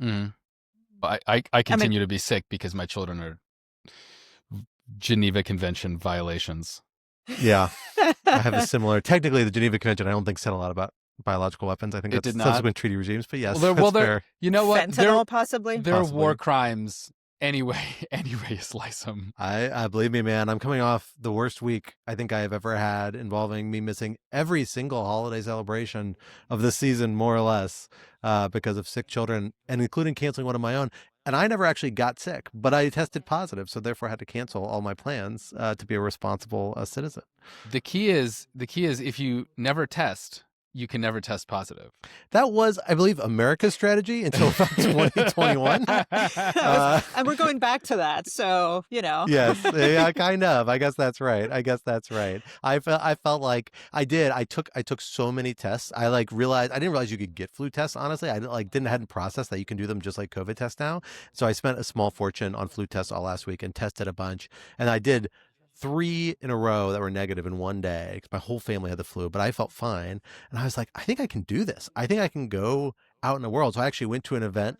Mm. I continue to be sick because my children are Geneva Convention violations. Yeah, I have a similar. Technically, the Geneva Convention, I don't think said a lot about biological weapons. I think It that's did not. subsequent treaty regimes. But yes, Well, that's fair. you know what? Fentanyl, possibly. They're Possibly. war crimes anyway. Anyway, you slice them. I believe me, man. I'm coming off the worst week I think I have ever had, involving me missing every single holiday celebration of the season, more or less, because of sick children, and including canceling one of my own. And I never actually got sick, but I tested positive, so therefore I had to cancel all my plans to be a responsible citizen. The key is if you never test, you can never test positive. That was, I believe, America's strategy until about 2021. And we're going back to that, so, you know. Yes, yeah, kind of. I guess that's right. I felt like I did. I took so many tests. I didn't realize you could get flu tests. Honestly, I hadn't processed that you can do them just like COVID tests now. So I spent a small fortune on flu tests all last week and tested a bunch. And I did 3 in a row that were negative in one day because my whole family had the flu, but I felt fine. And I was like, I think I can do this. I think I can go out in the world. So I actually went to an event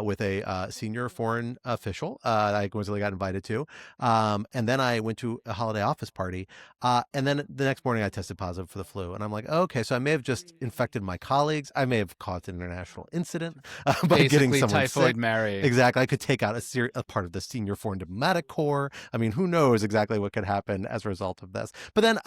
with a senior foreign official that I coincidentally got invited to. And then I went to a holiday office party. And then the next morning I tested positive for the flu. And I'm like, okay, so I may have just infected my colleagues. I may have caused an international incident by Basically, getting someone typhoid sick. Mary. Exactly. I could take out a part of the senior foreign diplomatic corps. I mean, who knows exactly what could happen as a result of this. But then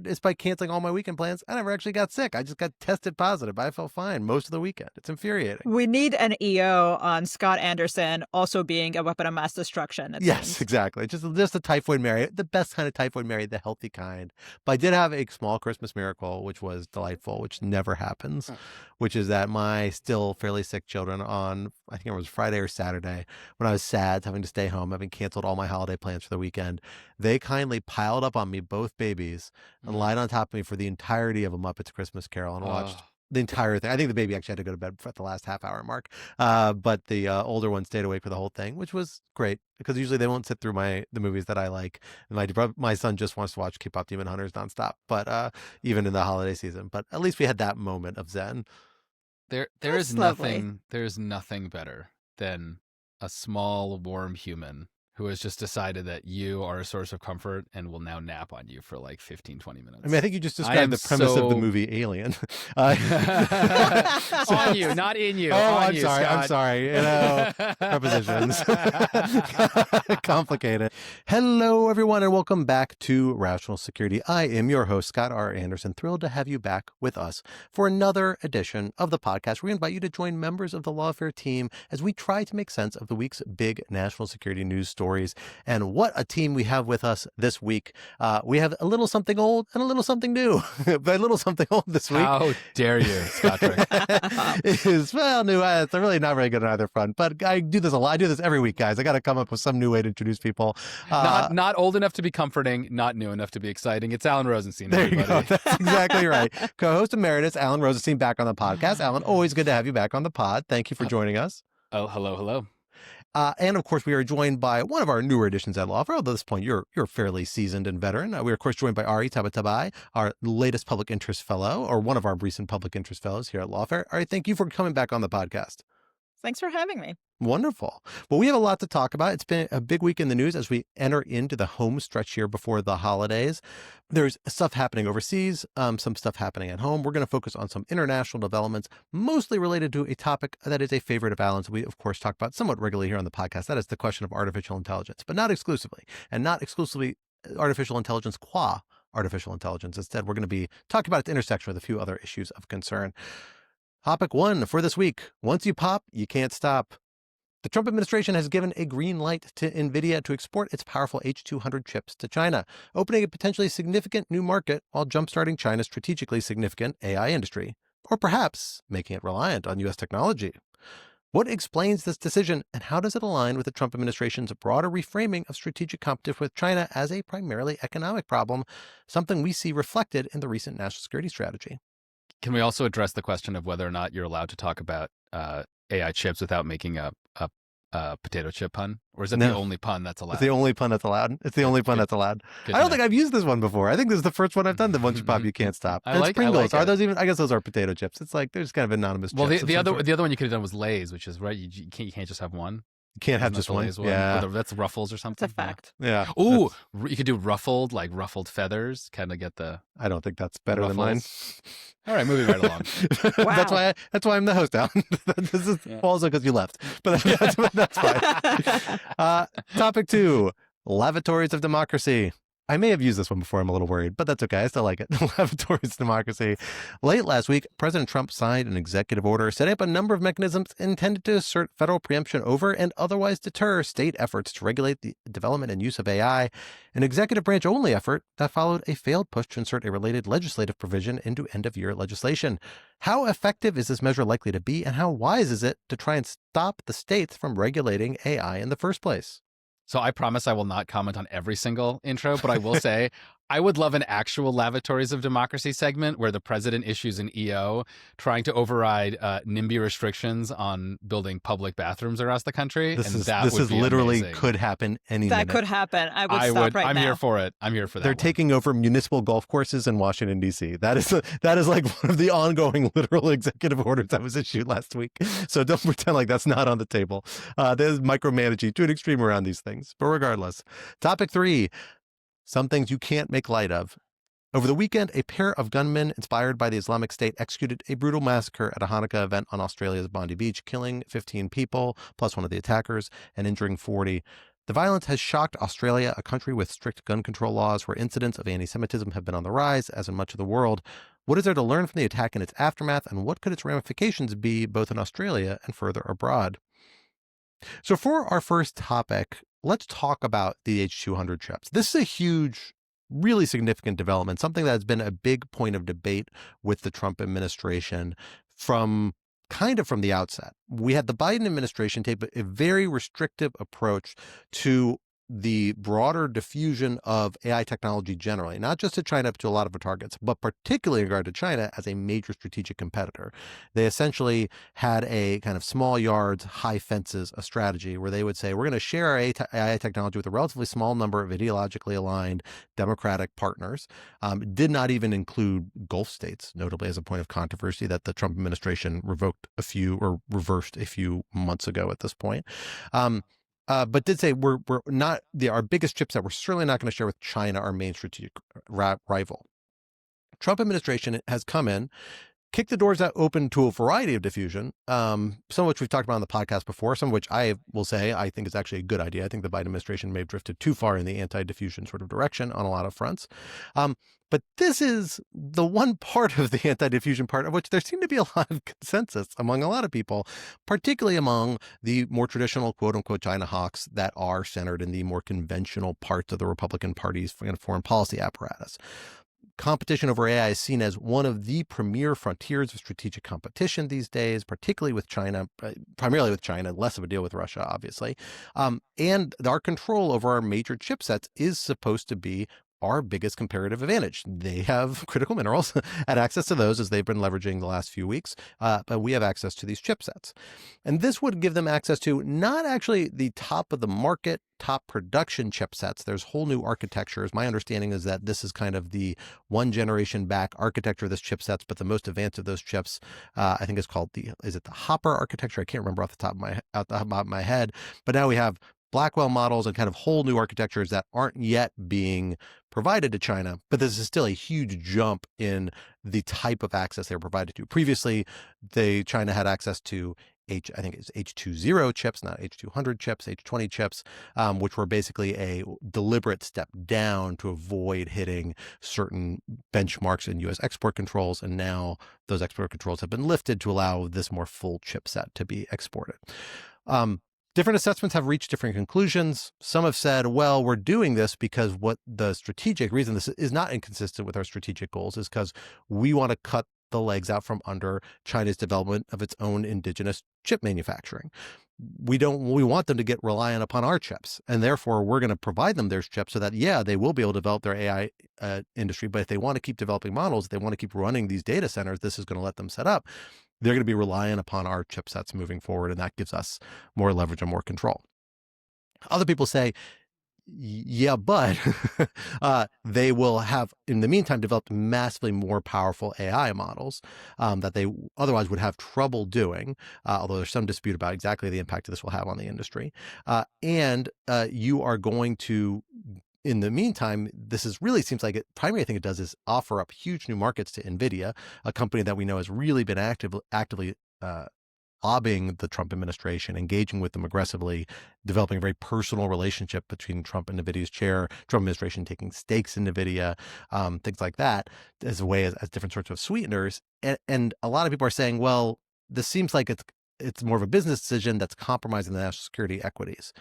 despite canceling all my weekend plans, I never actually got sick. I just got tested positive. I felt fine most of the weekend. It's infuriating. We need an EO on Scott Anderson also being a weapon of mass destruction. Yes, seems. Exactly. Just a typhoid Mary, the best kind of typhoid Mary, the healthy kind. But I did have a small Christmas miracle, which was delightful, which never happens, which is that my still fairly sick children on, I think it was Friday or Saturday, when I was sad, having to stay home, having canceled all my holiday plans for the weekend, they kindly piled up on me, both babies, and lied on top of me for the entirety of A Muppet's Christmas Carol and watched the entire thing. I think the baby actually had to go to bed at the last half hour mark. But the older one stayed awake for the whole thing, which was great because usually they won't sit through the movies that I like. And my son just wants to watch K-pop Demon Hunters nonstop, but even in the holiday season. But at least we had that moment of zen. There That's is lovely. nothing. There is nothing better than a small, warm human who has just decided that you are a source of comfort and will now nap on you for like 15, 20 minutes. I mean, I think you just described the premise of the movie Alien. On you, not in you. Oh, I'm sorry. You know, prepositions. Complicated. Hello, everyone, and welcome back to Rational Security. I am your host, Scott R. Anderson. Thrilled to have you back with us for another edition of the podcast. We invite you to join members of the Lawfare team as we try to make sense of the week's big national security news stories. And what a team we have with us this week. We have a little something old and a little something new. But a little something old this week. How dare you, Scott? Is new. It's really not very good on either front. But I do this a lot. I do this every week, guys. I got to come up with some new way to introduce people. Not old enough to be comforting, not new enough to be exciting. It's Alan Rozenshtein. There you go. That's exactly right. Co-host emeritus Alan Rozenshtein back on the podcast. Alan, always good to have you back on the pod. Thank you for joining us. Oh, hello. And of course, we are joined by one of our newer additions at Lawfare. Although at this point, you're fairly seasoned and veteran. We are, of course, joined by Ari Tabatabai, our latest public interest fellow, or one of our recent public interest fellows here at Lawfare. Ari, thank you for coming back on the podcast. Thanks for having me. Wonderful. Well, we have a lot to talk about. It's been a big week in the news as we enter into the home stretch here before the holidays. There's stuff happening overseas, some stuff happening at home. We're going to focus on some international developments, mostly related to a topic that is a favorite of Alan's. We, of course, talk about somewhat regularly here on the podcast. That is the question of artificial intelligence, but not exclusively, and not exclusively artificial intelligence qua artificial intelligence. Instead, we're going to be talking about its intersection with a few other issues of concern. Topic 1 for this week. Once you pop, you can't stop. The Trump administration has given a green light to Nvidia to export its powerful H200 chips to China, opening a potentially significant new market while jumpstarting China's strategically significant AI industry, or perhaps making it reliant on U.S. technology. What explains this decision, and how does it align with the Trump administration's broader reframing of strategic competition with China as a primarily economic problem, something we see reflected in the recent national security strategy? Can we also address the question of whether or not you're allowed to talk about AI chips without making a potato chip pun? Or is that No. the only pun that's allowed? It's the only pun that's allowed. It's the only pun that's allowed. Good I don't to think I've used this one before. I think this is the first one I've done. The once you pop, you can't stop. I And like Pringles. Are it. those even? I guess those are potato chips. It's like there's kind of anonymous. Well, chips the other one you could have done was Lay's, which is right. You can't just have one. You can't have Isn't that just the one. Lay's Yeah. Or that's Ruffles or It's something. a fact. Yeah. Ooh, you could do ruffled, like ruffled feathers, kind of get the. I don't think that's better than mine. Ruffles. All right, moving right along. Wow. That's why I'm the host now. This is also because you left, but that's fine. Topic 2: Lavatories of Democracy. I may have used this one before. I'm a little worried, but that's okay. I still like it. Lavatories of Democracy. Late last week, President Trump signed an executive order setting up a number of mechanisms intended to assert federal preemption over and otherwise deter state efforts to regulate the development and use of AI, an executive branch only effort that followed a failed push to insert a related legislative provision into end-of-year legislation. How effective is this measure likely to be, and how wise is it to try and stop the states from regulating AI in the first place? So I promise I will not comment on every single intro, but I will say I would love an actual Lavatories of Democracy segment where the president issues an EO trying to override NIMBY restrictions on building public bathrooms across the country. This is be literally amazing. could happen any That minute. could happen. I would stop right I'm now. here for it. I'm here for that. They're one. taking over municipal golf courses in Washington, D.C. That is like one of the ongoing literal executive orders that was issued last week. So don't pretend like that's not on the table. There's micromanaging to an extreme around these things. But regardless, topic 3, some things you can't make light of. Over the weekend, a pair of gunmen inspired by the Islamic State executed a brutal massacre at a Hanukkah event on Australia's Bondi Beach, killing 15 people, plus one of the attackers, and injuring 40. The violence has shocked Australia, a country with strict gun control laws where incidents of anti-Semitism have been on the rise, as in much of the world. What is there to learn from the attack and its aftermath, and what could its ramifications be both in Australia and further abroad? So for our first topic, let's talk about the H200 chips. This is a huge, really significant development, something that has been a big point of debate with the Trump administration from the outset. We had the Biden administration take a very restrictive approach to the broader diffusion of AI technology generally, not just to China, but to a lot of our targets, but particularly in regard to China as a major strategic competitor. They essentially had a kind of small yards, high fences, a strategy where they would say, we're going to share our AI technology with a relatively small number of ideologically aligned democratic partners. Did not even include Gulf states, notably as a point of controversy that the Trump administration reversed a few months ago at this point. But did say we're not our biggest chips that we're certainly not going to share with China, our main strategic rival. Trump administration has come in, kicked the doors open to a variety of diffusion, some of which we've talked about on the podcast before, some of which I will say I think is actually a good idea. I think the Biden administration may have drifted too far in the anti-diffusion sort of direction on a lot of fronts. But this is the one part of the anti-diffusion part of which there seemed to be a lot of consensus among a lot of people, particularly among the more traditional quote-unquote China hawks that are centered in the more conventional parts of the Republican Party's foreign policy apparatus. Competition over AI is seen as one of the premier frontiers of strategic competition these days, particularly with China, primarily with China, less of a deal with Russia, obviously. And our control over our major chipsets is supposed to be our biggest comparative advantage. They have critical minerals and access to those as they've been leveraging the last few weeks, but we have access to these chipsets. And this would give them access to not actually the top of the market, top production chipsets. There's whole new architectures. My understanding is that this is kind of the one generation back architecture of this chipsets, but the most advanced of those chips, I think is called the Hopper architecture? I can't remember off the top of my head, but now we have Blackwell models and kind of whole new architectures that aren't yet being provided to China, but this is still a huge jump in the type of access they were provided to. Previously, China had access to I think it's H20 chips, not H200 chips, H20 chips, which were basically a deliberate step down to avoid hitting certain benchmarks in U.S. export controls. And now those export controls have been lifted to allow this more full chipset to be exported. Different assessments have reached different conclusions. Some have said, well, we're doing this because what the strategic reason this is not inconsistent with our strategic goals is because we want to cut the legs out from under China's development of its own indigenous chip manufacturing. We want them to get reliant upon our chips, and therefore we're going to provide them their chips so that, yeah, they will be able to develop their AI industry. But if they want to keep developing models, if they want to keep running these data centers, this is going to let them set up. They're going to be reliant upon our chipsets moving forward, and that gives us more leverage and more control. Other people say, yeah, but they will have, in the meantime, developed massively more powerful AI models that they otherwise would have trouble doing, although there's some dispute about exactly the impact this will have on the industry. And you are going to, in the meantime, really seems like it. Primary thing it does is offer up huge new markets to Nvidia, a company that we know has really been actively lobbying the Trump administration, engaging with them aggressively, developing a very personal relationship between Trump and Nvidia's chair, Trump administration taking stakes in Nvidia, things like that, as a way as different sorts of sweeteners. And a lot of people are saying, well, this seems like it's more of a business decision that's compromising the national security equities.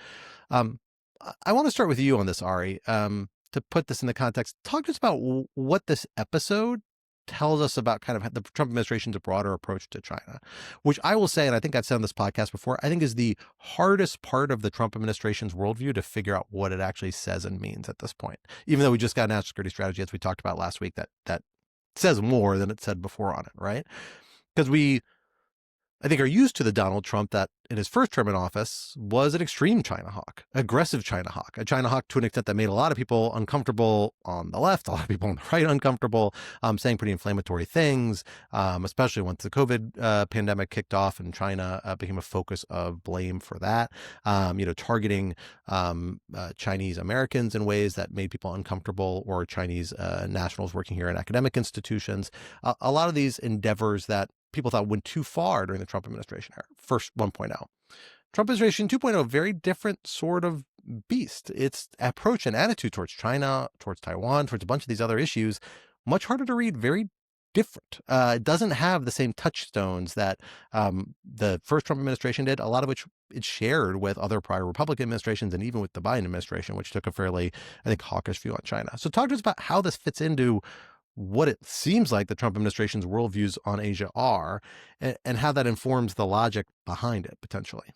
I want to start with you on this, Ari, to put this in the context. Talk to us about what this episode tells us about kind of the Trump administration's broader approach to China, which I will say, and I think I've said on this podcast before, I think is the hardest part of the Trump administration's worldview to figure out what it actually says and means at this point, even though we just got a national security strategy, as we talked about last week, that says more than it said before on it, right? Because I think, are used to the Donald Trump that in his first term in office was an extreme China hawk, aggressive China hawk, a China hawk to an extent that made a lot of people uncomfortable on the left, a lot of people on the right uncomfortable, saying pretty inflammatory things, especially once the COVID pandemic kicked off and China became a focus of blame for that, targeting Chinese Americans in ways that made people uncomfortable, or Chinese nationals working here in academic institutions. A lot of these endeavors that people thought went too far during the Trump administration era. First 1.0. Trump administration 2.0, very different sort of beast. Its approach and attitude towards China, towards Taiwan, towards a bunch of these other issues, much harder to read, very different. It doesn't have the same touchstones that the first Trump administration did, a lot of which it shared with other prior Republican administrations and even with the Biden administration, which took a fairly, I think, hawkish view on China. So talk to us about how this fits into what it seems like the Trump administration's worldviews on Asia are, and how that informs the logic behind it, potentially.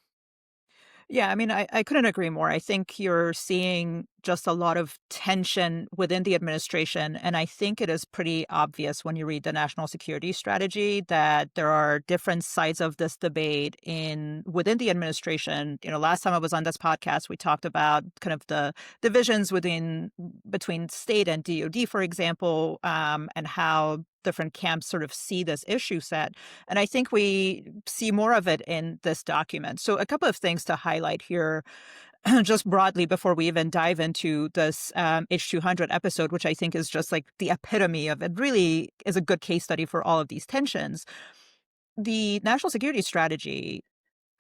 Yeah, I mean, I couldn't agree more. I think you're seeing just a lot of tension within the administration. And I think it is pretty obvious when you read the national security strategy that there are different sides of this debate within the administration. Last time I was on this podcast, we talked about kind of the divisions between state and DoD, for example, and how different camps sort of see this issue set. And I think we see more of it in this document. So a couple of things to highlight here, just broadly, before we even dive into this H200 episode, which I think is just like the epitome of it, really is a good case study for all of these tensions. The national security strategy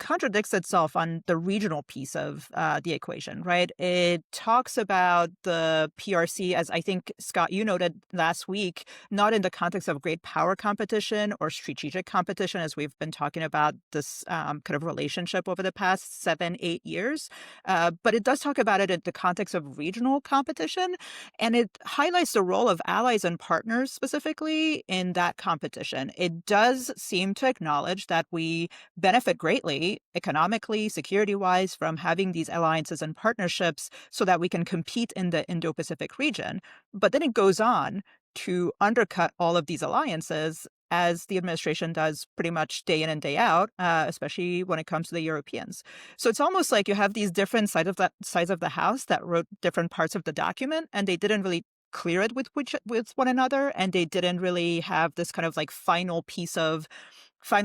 contradicts itself on the regional piece of the equation, right? It talks about the PRC, as I think, Scott, you noted last week, not in the context of great power competition or strategic competition, as we've been talking about this kind of relationship over the past 7-8 years. But it does talk about it in the context of regional competition. And it highlights the role of allies and partners specifically in that competition. It does seem to acknowledge that we benefit greatly economically, security-wise, from having these alliances and partnerships so that we can compete in the Indo-Pacific region. But then it goes on to undercut all of these alliances, as the administration does pretty much day in and day out, especially when it comes to the Europeans. So it's almost like you have these different sides of the house that wrote different parts of the document, and they didn't really clear it with one another, and they didn't really have this kind of like final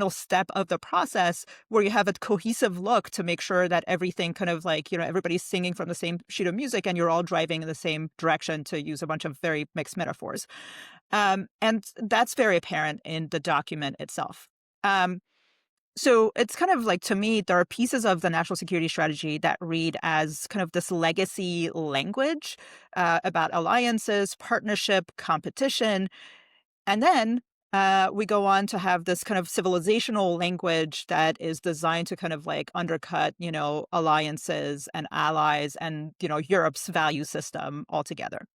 step of the process where you have a cohesive look to make sure that everything kind of like, everybody's singing from the same sheet of music and you're all driving in the same direction, to use a bunch of very mixed metaphors. And that's very apparent in the document itself. So it's kind of like, to me, there are pieces of the national security strategy that read as kind of this legacy language about alliances, partnership, competition. And then we go on to have this kind of civilizational language that is designed to kind of like undercut, alliances and allies and, Europe's value system altogether.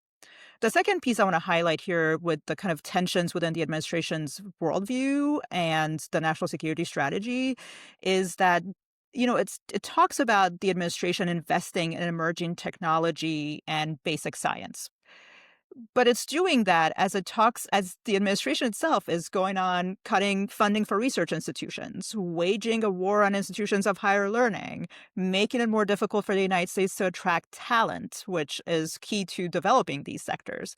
The second piece I want to highlight here with the kind of tensions within the administration's worldview and the national security strategy is that, it talks about the administration investing in emerging technology and basic science. But it's doing that as the administration itself is going on cutting funding for research institutions, waging a war on institutions of higher learning, making it more difficult for the United States to attract talent, which is key to developing these sectors.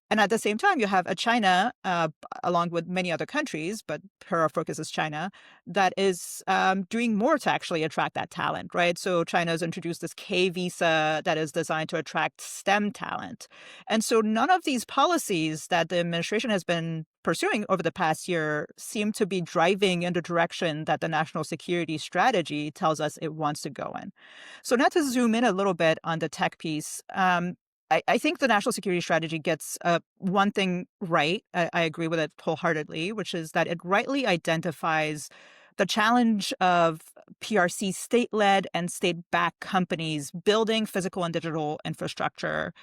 And at the same time, you have a China, along with many other countries, but her focus is China, that is doing more to actually attract that talent, right? So China has introduced this K visa that is designed to attract STEM talent. And so none of these policies that the administration has been pursuing over the past year seem to be driving in the direction that the national security strategy tells us it wants to go in. So now to zoom in a little bit on the tech piece, I think the national security strategy gets one thing right. I agree with it wholeheartedly, which is that it rightly identifies the challenge of PRC state-led and state-backed companies building physical and digital infrastructure.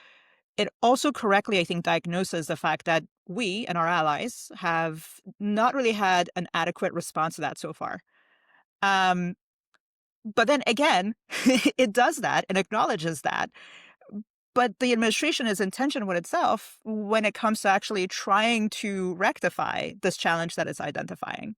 It also correctly, I think, diagnoses the fact that we and our allies have not really had an adequate response to that so far. Um, but then again, it does that and acknowledges that. But the administration is in tension with itself when it comes to actually trying to rectify this challenge that it's identifying.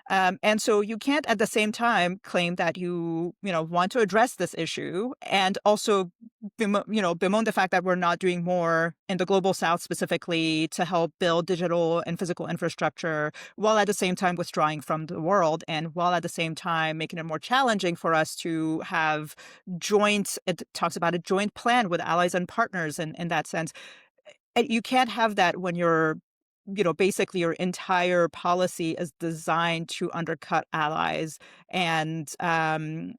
And so you can't at the same time claim that you want to address this issue and also bemoan the fact that we're not doing more in the global south specifically to help build digital and physical infrastructure, while at the same time withdrawing from the world, and while at the same time making it more challenging for us to have it talks about a joint plan with allies and partners in that sense. You can't have that when basically your entire policy is designed to undercut allies and not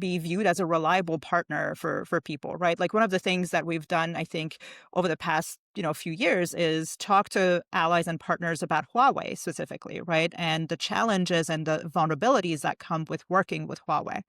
be viewed as a reliable partner for people, right? Like one of the things that we've done, I think, over the past few years is talk to allies and partners about Huawei specifically, right? And the challenges and the vulnerabilities that come with working with Huawei.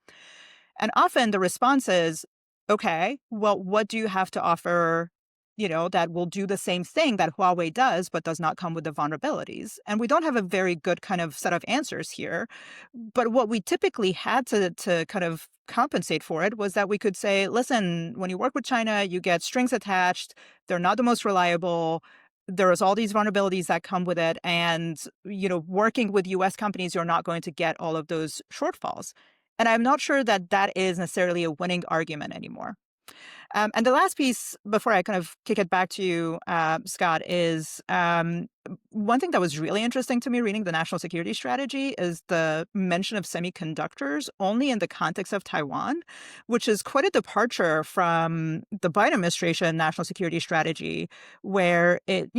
And often the response is, okay, well, what do you have to offer, that will do the same thing that Huawei does, but does not come with the vulnerabilities? And we don't have a very good kind of set of answers here. But what we typically had to kind of compensate for it was that we could say, listen, when you work with China, you get strings attached. They're not the most reliable. There's all these vulnerabilities that come with it. And, working with US companies, you're not going to get all of those shortfalls. And I'm not sure that that is necessarily a winning argument anymore. And the last piece, before I kind of kick it back to you, Scott, is one thing that was really interesting to me reading the national security strategy is the mention of semiconductors only in the context of Taiwan, which is quite a departure from the Biden administration national security strategy, where it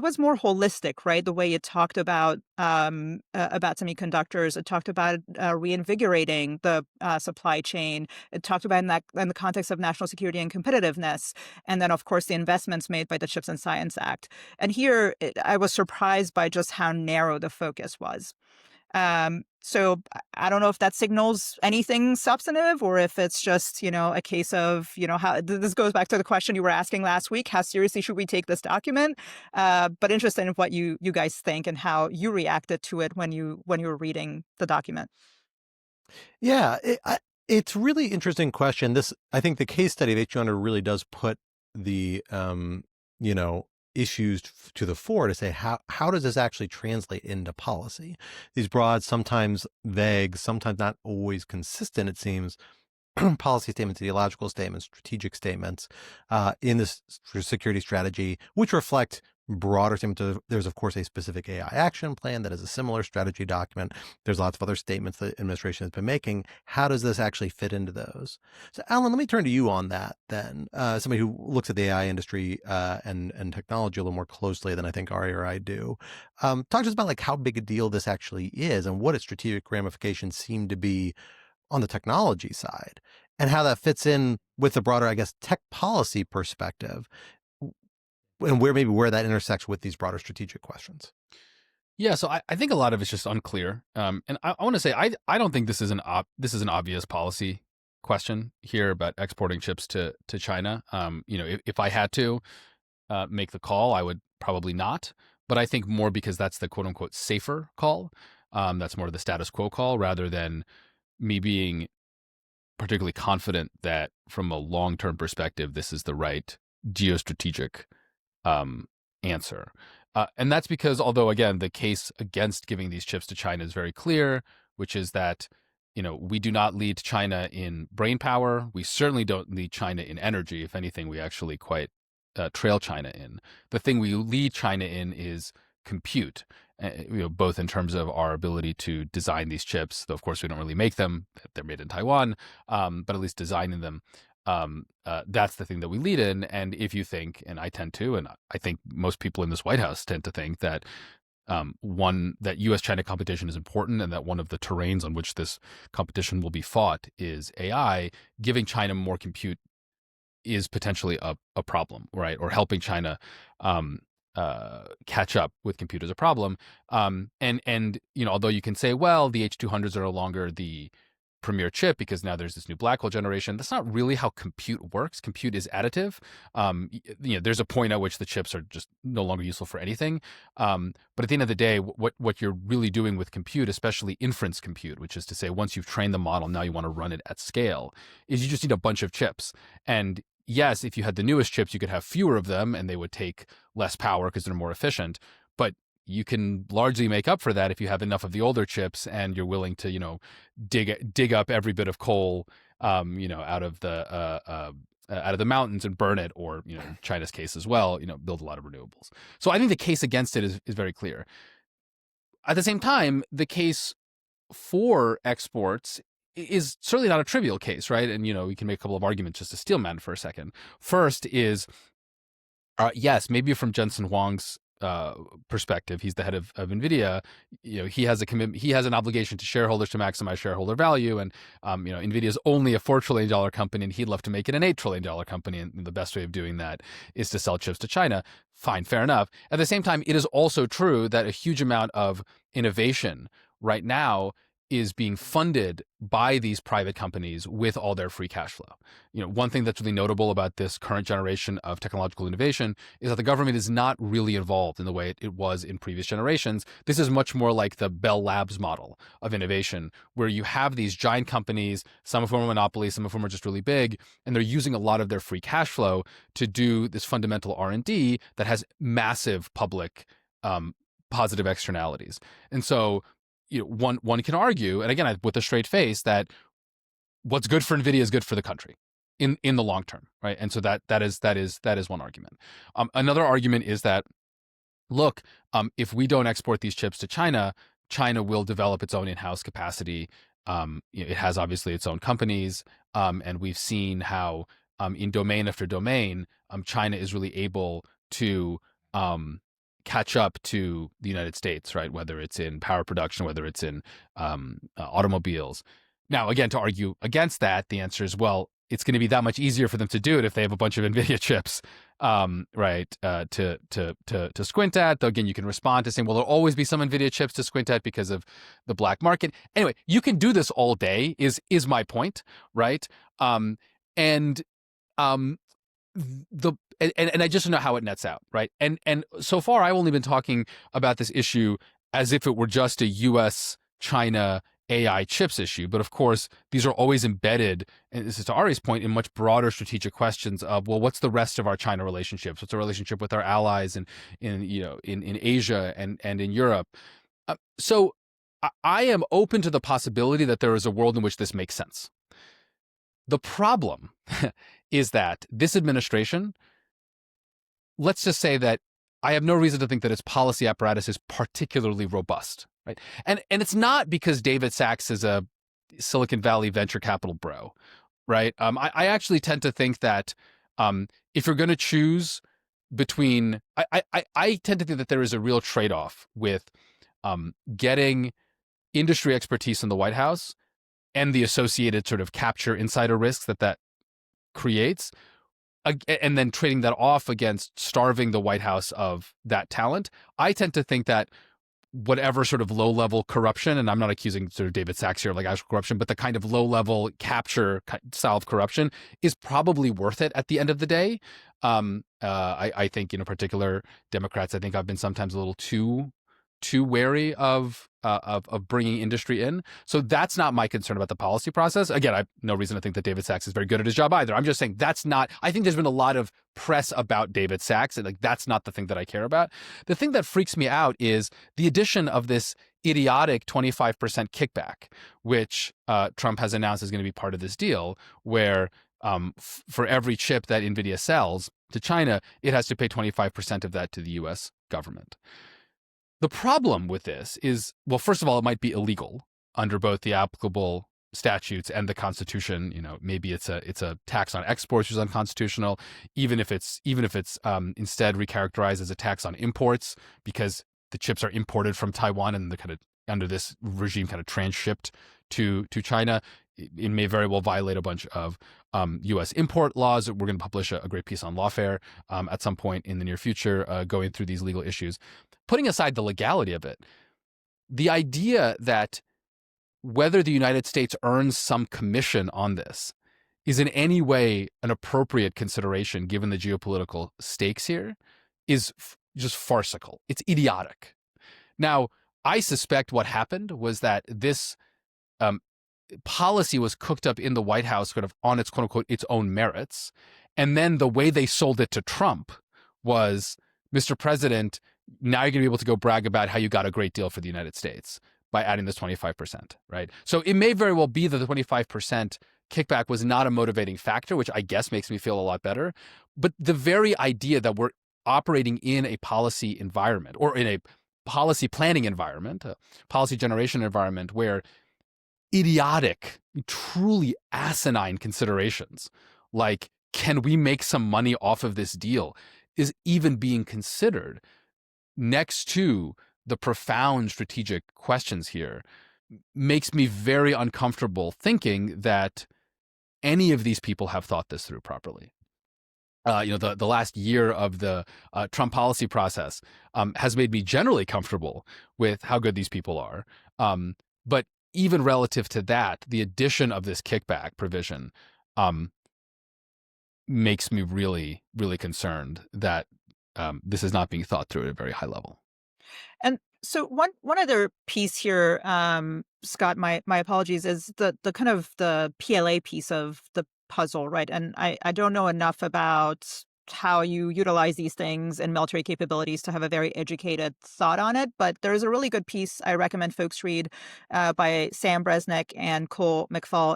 was more holistic, right? The way it talked about semiconductors, it talked about reinvigorating the supply chain. It talked about in the context of national security and competitiveness, and then of course the investments made by the Chips and Science Act. And here I was surprised by just how narrow the focus was. So I don't know if that signals anything substantive or if it's just, a case of, how this goes back to the question you were asking last week, how seriously should we take this document? But interested in what you guys think and how you reacted to it when you were reading the document. Yeah, it's a really interesting question. I think the case study of H200 really does put the, issues to the fore to say, how does this actually translate into policy? These broad, sometimes vague, sometimes not always consistent, it seems, policy statements, ideological statements, strategic statements in this security strategy, which reflect broader statements. There's, of course, a specific AI action plan that is a similar strategy document. There's lots of other statements the administration has been making. How does this actually fit into those? So, Alan, let me turn to you on that then. Somebody who looks at the AI industry and technology a little more closely than I think Ari or I do. Talk to us about like how big a deal this actually is and what its strategic ramifications seem to be on the technology side, and how that fits in with the broader, I guess, tech policy perspective, and where that intersects with these broader strategic questions. Yeah, so I think a lot of it's just unclear. And I want to say I don't think this is an obvious policy question here about exporting chips to China. If I had to make the call, I would probably not. But I think more because that's the quote unquote safer call. That's more of the status quo call rather than me being particularly confident that from a long-term perspective, this is the right geostrategic answer. And that's because, although, again, the case against giving these chips to China is very clear, which is that, we do not lead China in brain power. We certainly don't lead China in energy. If anything, we actually quite trail China in. The thing we lead China in is compute, both in terms of our ability to design these chips, though of course we don't really make them, they're made in Taiwan, but at least designing them, that's the thing that we lead in. And if you think, and I tend to, and I think most people in this White House tend to think that that U.S.-China competition is important and that one of the terrains on which this competition will be fought is AI, giving China more compute is potentially a problem, right? Or helping China catch up with compute is a problem. Although you can say, well, the H200s are no longer the premier chip because now there's this new black hole generation. That's not really how compute works. Compute is additive. There's a point at which the chips are just no longer useful for anything. But at the end of the day, what you're really doing with compute, especially inference compute, which is to say, once you've trained the model, now you want to run it at scale, is you just need a bunch of chips. And yes, if you had the newest chips, you could have fewer of them and they would take less power because they're more efficient. But you can largely make up for that if you have enough of the older chips and you're willing to, dig up every bit of coal, out of the mountains and burn it, or, in China's case as well, build a lot of renewables. So I think the case against it is very clear. At the same time, the case for exports is certainly not a trivial case, right? And, we can make a couple of arguments just to Steelman for a second. First is, yes, maybe from Jensen Huang's perspective, he's the head of Nvidia. He has a commitment. He has an obligation to shareholders to maximize shareholder value. And Nvidia is only a $4 trillion company, and he'd love to make it an $8 trillion company. And the best way of doing that is to sell chips to China. Fine, fair enough. At the same time, it is also true that a huge amount of innovation right now is being funded by these private companies with all their free cash flow. One thing that's really notable about this current generation of technological innovation is that the government is not really involved in the way it was in previous generations. This is much more like the Bell Labs model of innovation, where you have these giant companies, some of whom are monopolies, some of whom are just really big, and they're using a lot of their free cash flow to do this fundamental R&D that has massive public positive externalities. And so one can argue, and again, with a straight face, that what's good for Nvidia is good for the country in the long term, right? And so that is one argument. Another argument is that, look, if we don't export these chips to China, China will develop its own in-house capacity. It has obviously its own companies, and we've seen how in domain after domain, China is really able to catch up to the United States, right? Whether it's in power production, whether it's in automobiles. Now, again, to argue against that, the answer is, well, it's going to be that much easier for them to do it if they have a bunch of Nvidia chips, right? To squint at. Though again, you can respond to saying, well, there'll always be some Nvidia chips to squint at because of the black market. Anyway, you can do this all day. Is my point, right? And I just don't know how it nets out, right? And so far, I've only been talking about this issue as if it were just a U.S.-China AI chips issue. But of course, these are always embedded, and this is to Ari's point, in much broader strategic questions of, well, what's the rest of our China relationships? What's our relationship with our allies in Asia and in Europe? So I am open to the possibility that there is a world in which this makes sense. The problem is that this administration, let's just say that I have no reason to think that its policy apparatus is particularly robust, right? And it's not because David Sachs is a Silicon Valley venture capital bro, right? I actually tend to think that if you're going to choose between, I tend to think that there is a real trade-off with getting industry expertise in the White House and the associated sort of capture insider risks that creates, and then trading that off against starving the White House of that talent. I tend to think that whatever sort of low-level corruption, and I'm not accusing sort of David Sachs here of like actual corruption, but the kind of low-level capture style of corruption is probably worth it at the end of the day. I think, in particular, Democrats, I think I've been sometimes a little too wary of bringing industry in. So that's not my concern about the policy process. Again, I have no reason to think that David Sachs is very good at his job either. I'm just saying that's not, I think there's been a lot of press about David Sachs, and like that's not the thing that I care about. The thing that freaks me out is the addition of this idiotic 25% kickback, which Trump has announced is going to be part of this deal, where for every chip that Nvidia sells to China, it has to pay 25% of that to the US government. The problem with this is, well, first of all, it might be illegal under both the applicable statutes and the Constitution. Maybe it's a tax on exports, which is unconstitutional, even if it's instead recharacterized as a tax on imports, because the chips are imported from Taiwan and they're kind of under this regime kind of transshipped to China. It may very well violate a bunch of U.S. import laws. We're going to publish a great piece on Lawfare at some point in the near future, going through these legal issues. Putting aside the legality of it, the idea that whether the United States earns some commission on this is in any way an appropriate consideration given the geopolitical stakes here is just farcical. It's idiotic. Now, I suspect what happened was that this policy was cooked up in the White House sort of on its quote-unquote its own merits. And then the way they sold it to Trump was, Mr. President, now you're going to be able to go brag about how you got a great deal for the United States by adding this 25%, right? So it may very well be that the 25% kickback was not a motivating factor, which I guess makes me feel a lot better. But the very idea that we're operating in a policy environment or in a policy planning environment, a policy generation environment where idiotic, truly asinine considerations like, can we make some money off of this deal, is even being considered next to the profound strategic questions here, makes me very uncomfortable thinking that any of these people have thought this through properly. The last year of the Trump policy process has made me generally comfortable with how good these people are. But even relative to that, the addition of this kickback provision makes me really, really concerned that this is not being thought through at a very high level. And so one other piece here, Scott, my apologies, is the kind of the PLA piece of the puzzle, right? And I don't know enough about how you utilize these things and military capabilities to have a very educated thought on it. But there's a really good piece I recommend folks read by Sam Bresnik and Cole McFall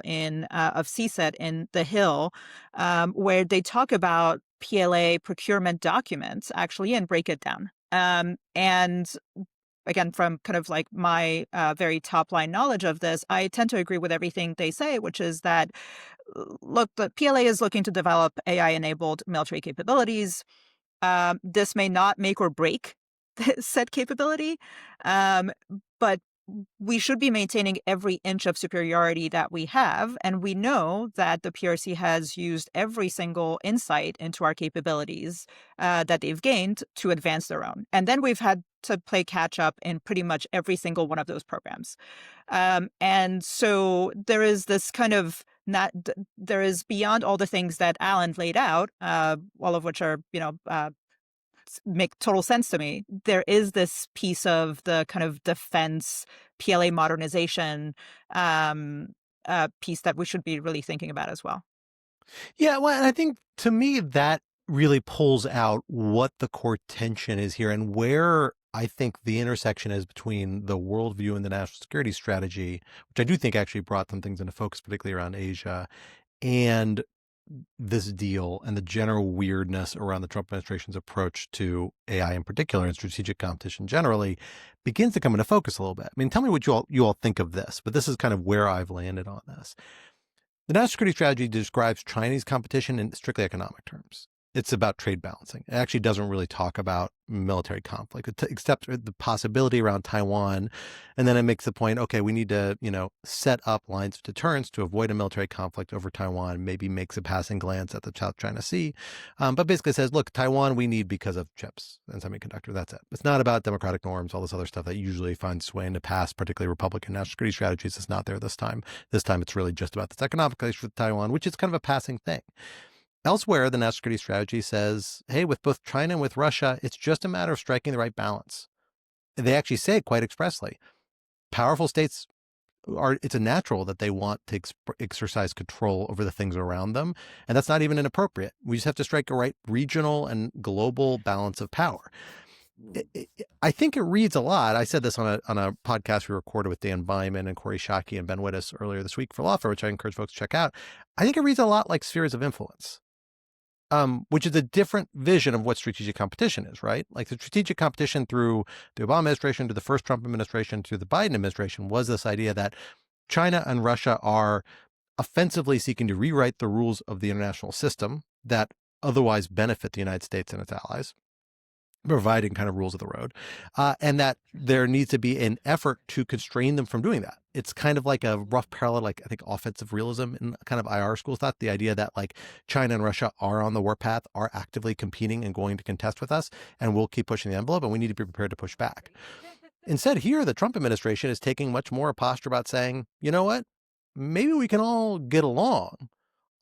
of CSET in The Hill, where they talk about PLA procurement documents actually and break it down. And again, from kind of like my very top line knowledge of this, I tend to agree with everything they say, which is that, look, the PLA is looking to develop AI-enabled military capabilities. This may not make or break said capability, but we should be maintaining every inch of superiority that we have. And we know that the PRC has used every single insight into our capabilities that they've gained to advance their own. And then we've had to play catch up in pretty much every single one of those programs. And so there is this kind of there is, beyond all the things that Alan laid out, all of which are, make total sense to me, there is this piece of the kind of defense PLA modernization piece that we should be really thinking about as well. Yeah, well, and I think to me that really pulls out what the core tension is here and where I think the intersection is between the worldview and the national security strategy, which I do think actually brought some things into focus, particularly around Asia, and this deal and the general weirdness around the Trump administration's approach to AI in particular and strategic competition generally begins to come into focus a little bit. I mean, tell me what you all think of this, but this is kind of where I've landed on this. The national security strategy describes Chinese competition in strictly economic terms. It's about trade balancing. It actually doesn't really talk about military conflict, except the possibility around Taiwan. And then it makes the point, okay, we need to, set up lines of deterrence to avoid a military conflict over Taiwan, maybe makes a passing glance at the South China Sea. But basically says, look, Taiwan we need because of chips and semiconductor. That's it. It's not about democratic norms, all this other stuff that usually finds its way into past, particularly Republican national security strategies. It's not there this time. This time it's really just about this economic issue with Taiwan, which is kind of a passing thing. Elsewhere, the national security strategy says, hey, with both China and with Russia, it's just a matter of striking the right balance. They actually say quite expressly, powerful states it's a natural that they want to exercise control over the things around them. And that's not even inappropriate. We just have to strike a right regional and global balance of power. I think it reads a lot. I said this on a podcast we recorded with Dan Vyman and Corey Shockey and Ben Wittes earlier this week for Lawfare, which I encourage folks to check out. I think it reads a lot like spheres of influence. Which is a different vision of what strategic competition is, right? Like the strategic competition through the Obama administration to the first Trump administration to the Biden administration was this idea that China and Russia are offensively seeking to rewrite the rules of the international system that otherwise benefit the United States and its allies, providing kind of rules of the road, and that there needs to be an effort to constrain them from doing that. It's kind of like a rough parallel, like I think offensive realism in kind of IR school thought, the idea that like China and Russia are on the warpath, are actively competing and going to contest with us, and we'll keep pushing the envelope, and we need to be prepared to push back. Instead, here, the Trump administration is taking much more a posture about saying, you know what, maybe we can all get along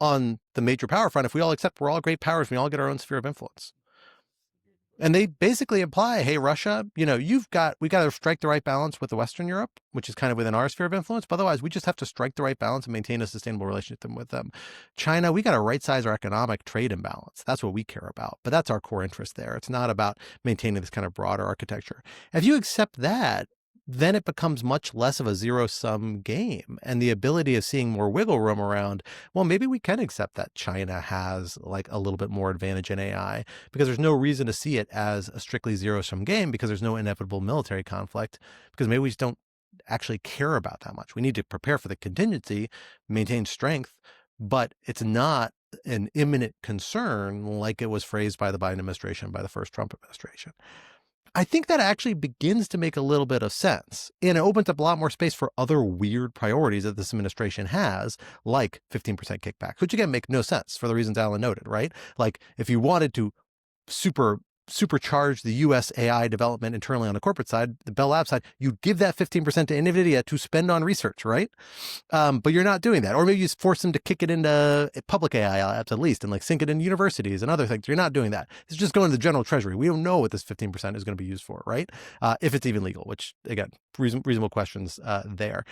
on the major power front if we all accept we're all great powers, we all get our own sphere of influence. And they basically imply, hey, Russia, we got to strike the right balance with the Western Europe, which is kind of within our sphere of influence. But otherwise, we just have to strike the right balance and maintain a sustainable relationship with them. China, we got to right size our economic trade imbalance. That's what we care about. But that's our core interest there. It's not about maintaining this kind of broader architecture. If you accept that, then it becomes much less of a zero-sum game, and the ability of seeing more wiggle room around, well, maybe we can accept that China has like a little bit more advantage in AI because there's no reason to see it as a strictly zero-sum game because there's no inevitable military conflict, because maybe we just don't actually care about that much. We need to prepare for the contingency, maintain strength, but it's not an imminent concern like it was phrased by the Biden administration, by the first Trump administration. I think that actually begins to make a little bit of sense, and it opens up a lot more space for other weird priorities that this administration has, like 15% kickbacks, which again make no sense for the reasons Alan noted, right? Like if you wanted to supercharge the U.S. AI development internally on the corporate side, the Bell Labs side, you'd give that 15% to Nvidia to spend on research, right? But you're not doing that. Or maybe you force them to kick it into public AI labs at least and like sink it into universities and other things. You're not doing that. It's just going to the general treasury. We don't know what this 15% is going to be used for, right? If it's even legal, which again, reasonable questions there.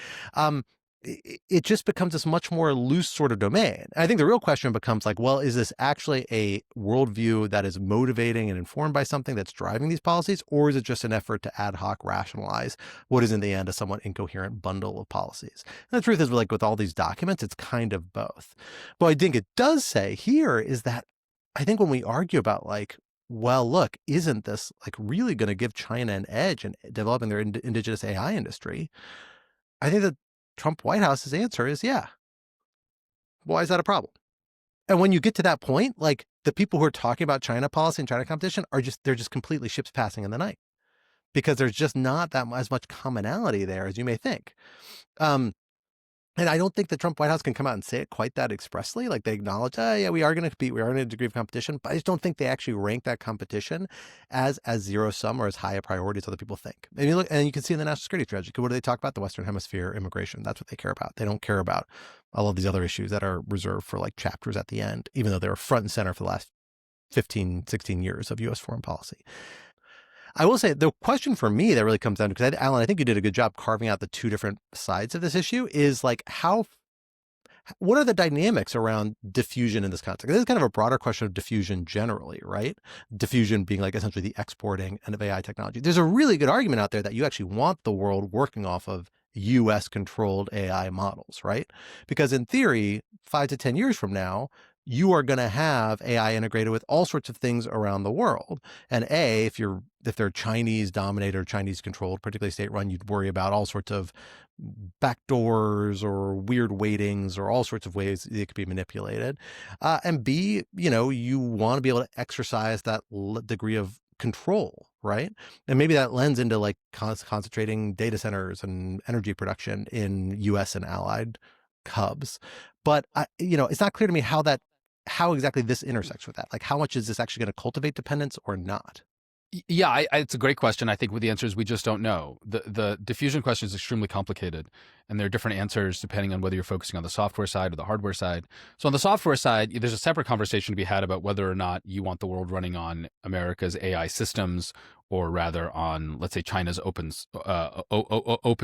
It just becomes this much more loose sort of domain. And I think the real question becomes like, well, is this actually a worldview that is motivating and informed by something that's driving these policies? Or is it just an effort to ad hoc rationalize what is in the end a somewhat incoherent bundle of policies? And the truth is, like with all these documents, it's kind of both. But I think it does say here is that I think when we argue about like, well, look, isn't this like really going to give China an edge in developing their indigenous AI industry? I think that Trump White House's answer is, yeah. Why is that a problem? And when you get to that point, like the people who are talking about China policy and China competition they're just completely ships passing in the night because there's just not as much commonality there as you may think. And I don't think the Trump White House can come out and say it quite that expressly. Like they acknowledge, yeah, we are going to compete. We are in a degree of competition, but I just don't think they actually rank that competition as zero sum or as high a priority as other people think. And you look, and you can see in the national security strategy, what do they talk about? The Western Hemisphere immigration. That's what they care about. They don't care about all of these other issues that are reserved for like chapters at the end, even though they're front and center for the last 15, 16 years of U.S. foreign policy. I will say the question for me that really comes down to, because Alan, I think you did a good job carving out the two different sides of this issue, is like what are the dynamics around diffusion in this context? This is kind of a broader question of diffusion generally, right? Diffusion being like essentially the exporting of AI technology. There's a really good argument out there that you actually want the world working off of US controlled AI models, right? Because in theory, 5 to 10 years from now, you are going to have AI integrated with all sorts of things around the world. And if they're Chinese dominated or Chinese controlled, particularly state run, you'd worry about all sorts of backdoors or weird weightings or all sorts of ways it could be manipulated. And B, you want to be able to exercise that degree of control, right? And maybe that lends into like concentrating data centers and energy production in US and allied hubs. But it's not clear to me how exactly this intersects with that. Like, how much is this actually going to cultivate dependence or not? Yeah, it's a great question. I think with the answer is we just don't know. The diffusion question is extremely complicated, and there are different answers depending on whether you're focusing on the software side or the hardware side. So on the software side, there's a separate conversation to be had about whether or not you want the world running on America's AI systems, or rather on, let's say, China's open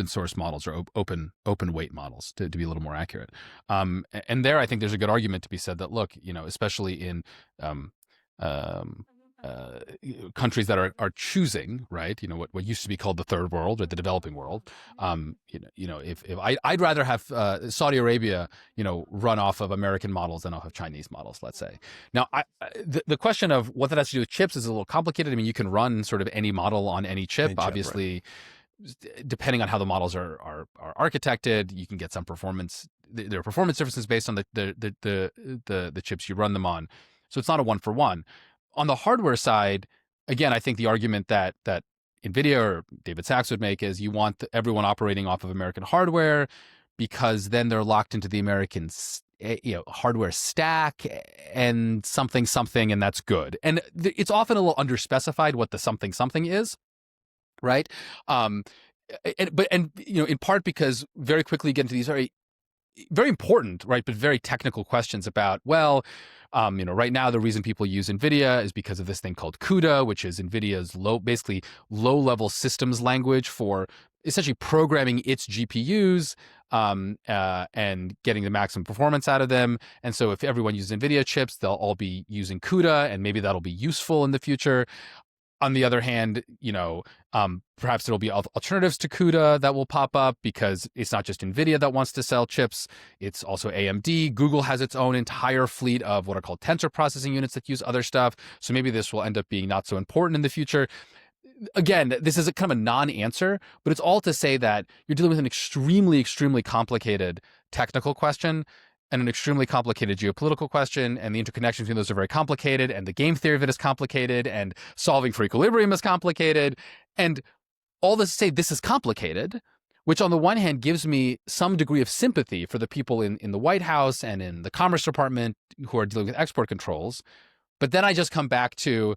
source models or open weight models, to be a little more accurate. And there, I think there's a good argument to be said that, look, especially in countries that are choosing, right? What used to be called the third world or the developing world. If I'd rather have Saudi Arabia, run off of American models than off of Chinese models, let's say. Now, the question of what that has to do with chips is a little complicated. I mean, you can run sort of any model on any chip, obviously. Right. Depending on how the models are architected, you can get some performance. There are performance differences based on the chips you run them on. So it's not a one for one. On the hardware side, again, I think the argument that Nvidia or David Sachs would make is you want everyone operating off of American hardware, because then they're locked into the American hardware stack and something, and that's good. And it's often a little underspecified what the something is, right? In part because very quickly you get into these very important, right, but very technical questions about, right now the reason people use Nvidia is because of this thing called CUDA, which is Nvidia's low-level systems language for essentially programming its GPUs and getting the maximum performance out of them. And so if everyone uses Nvidia chips, they'll all be using CUDA, and maybe that'll be useful in the future. On the other hand, perhaps there'll be alternatives to CUDA that will pop up, because it's not just NVIDIA that wants to sell chips. It's also AMD. Google has its own entire fleet of what are called tensor processing units that use other stuff. So maybe this will end up being not so important in the future. Again, this is a kind of a non-answer, but it's all to say that you're dealing with an extremely, extremely complicated technical question and an extremely complicated geopolitical question, and the interconnections between those are very complicated, and the game theory of it is complicated, and solving for equilibrium is complicated. And all this to say, this is complicated, which on the one hand gives me some degree of sympathy for the people in the White House and in the Commerce Department who are dealing with export controls. But then I just come back to,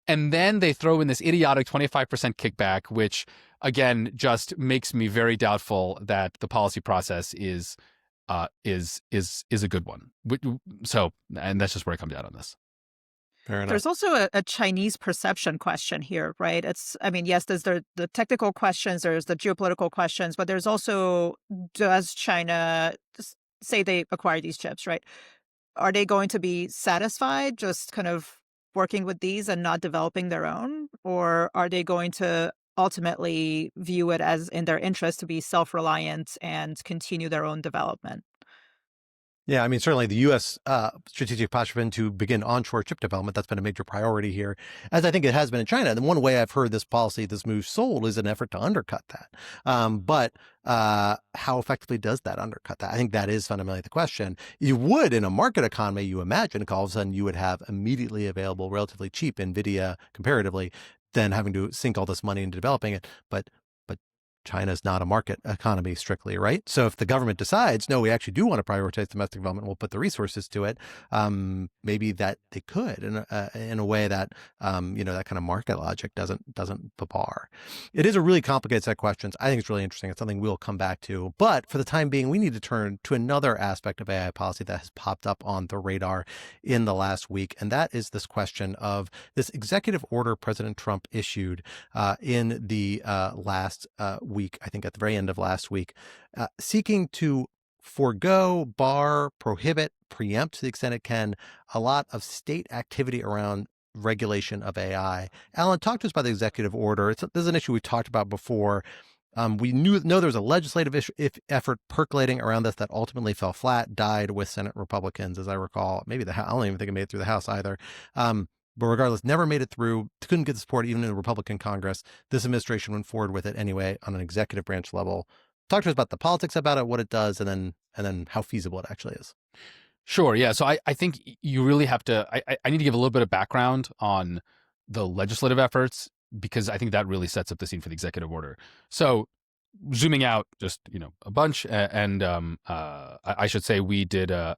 and then they throw in this idiotic 25% kickback, which again just makes me very doubtful that the policy process is a good one. So, and that's just where I come down on this. Fair enough. There's also a Chinese perception question here, right? Yes, there's the technical questions, there's the geopolitical questions, but there's also, does China say they acquire these chips, right? Are they going to be satisfied just kind of working with these and not developing their own? Or are they going to ultimately view it as in their interest to be self-reliant and continue their own development? Yeah, I mean, certainly the U.S. Strategic posture has been to begin onshore chip development. That's been a major priority here, as I think it has been in China. And one way I've heard this move sold is an effort to undercut that. But how effectively does that undercut that? I think that is fundamentally the question. You would, in a market economy, you imagine, all of a sudden you would have immediately available, relatively cheap NVIDIA comparatively, than having to sink all this money into developing it. But China's not a market economy strictly, right? So if the government decides, no, we actually do want to prioritize domestic development, we'll put the resources to it, maybe that they could in a way that, that kind of market logic doesn't the bar. It is a really complicated set of questions. I think it's really interesting. It's something we'll come back to. But for the time being, we need to turn to another aspect of AI policy that has popped up on the radar in the last week. And that is this question of this executive order President Trump issued in the last week, I think at the very end of last week, seeking to forego, bar, prohibit, preempt to the extent it can, a lot of state activity around regulation of AI. Alan, talk to us about the executive order. This is an issue we've talked about before. We know there was a legislative effort percolating around this that ultimately fell flat, died with Senate Republicans, as I recall. Maybe I don't even think it made it through the House either. But regardless, never made it through, couldn't get the support even in the Republican Congress. This administration went forward with it anyway on an executive branch level. Talk to us about the politics about it, what it does, and then how feasible it actually is. Sure. Yeah. So I think you really have to, I need to give a little bit of background on the legislative efforts, because I think that really sets up the scene for the executive order. So zooming out just, a bunch, and I should say we did a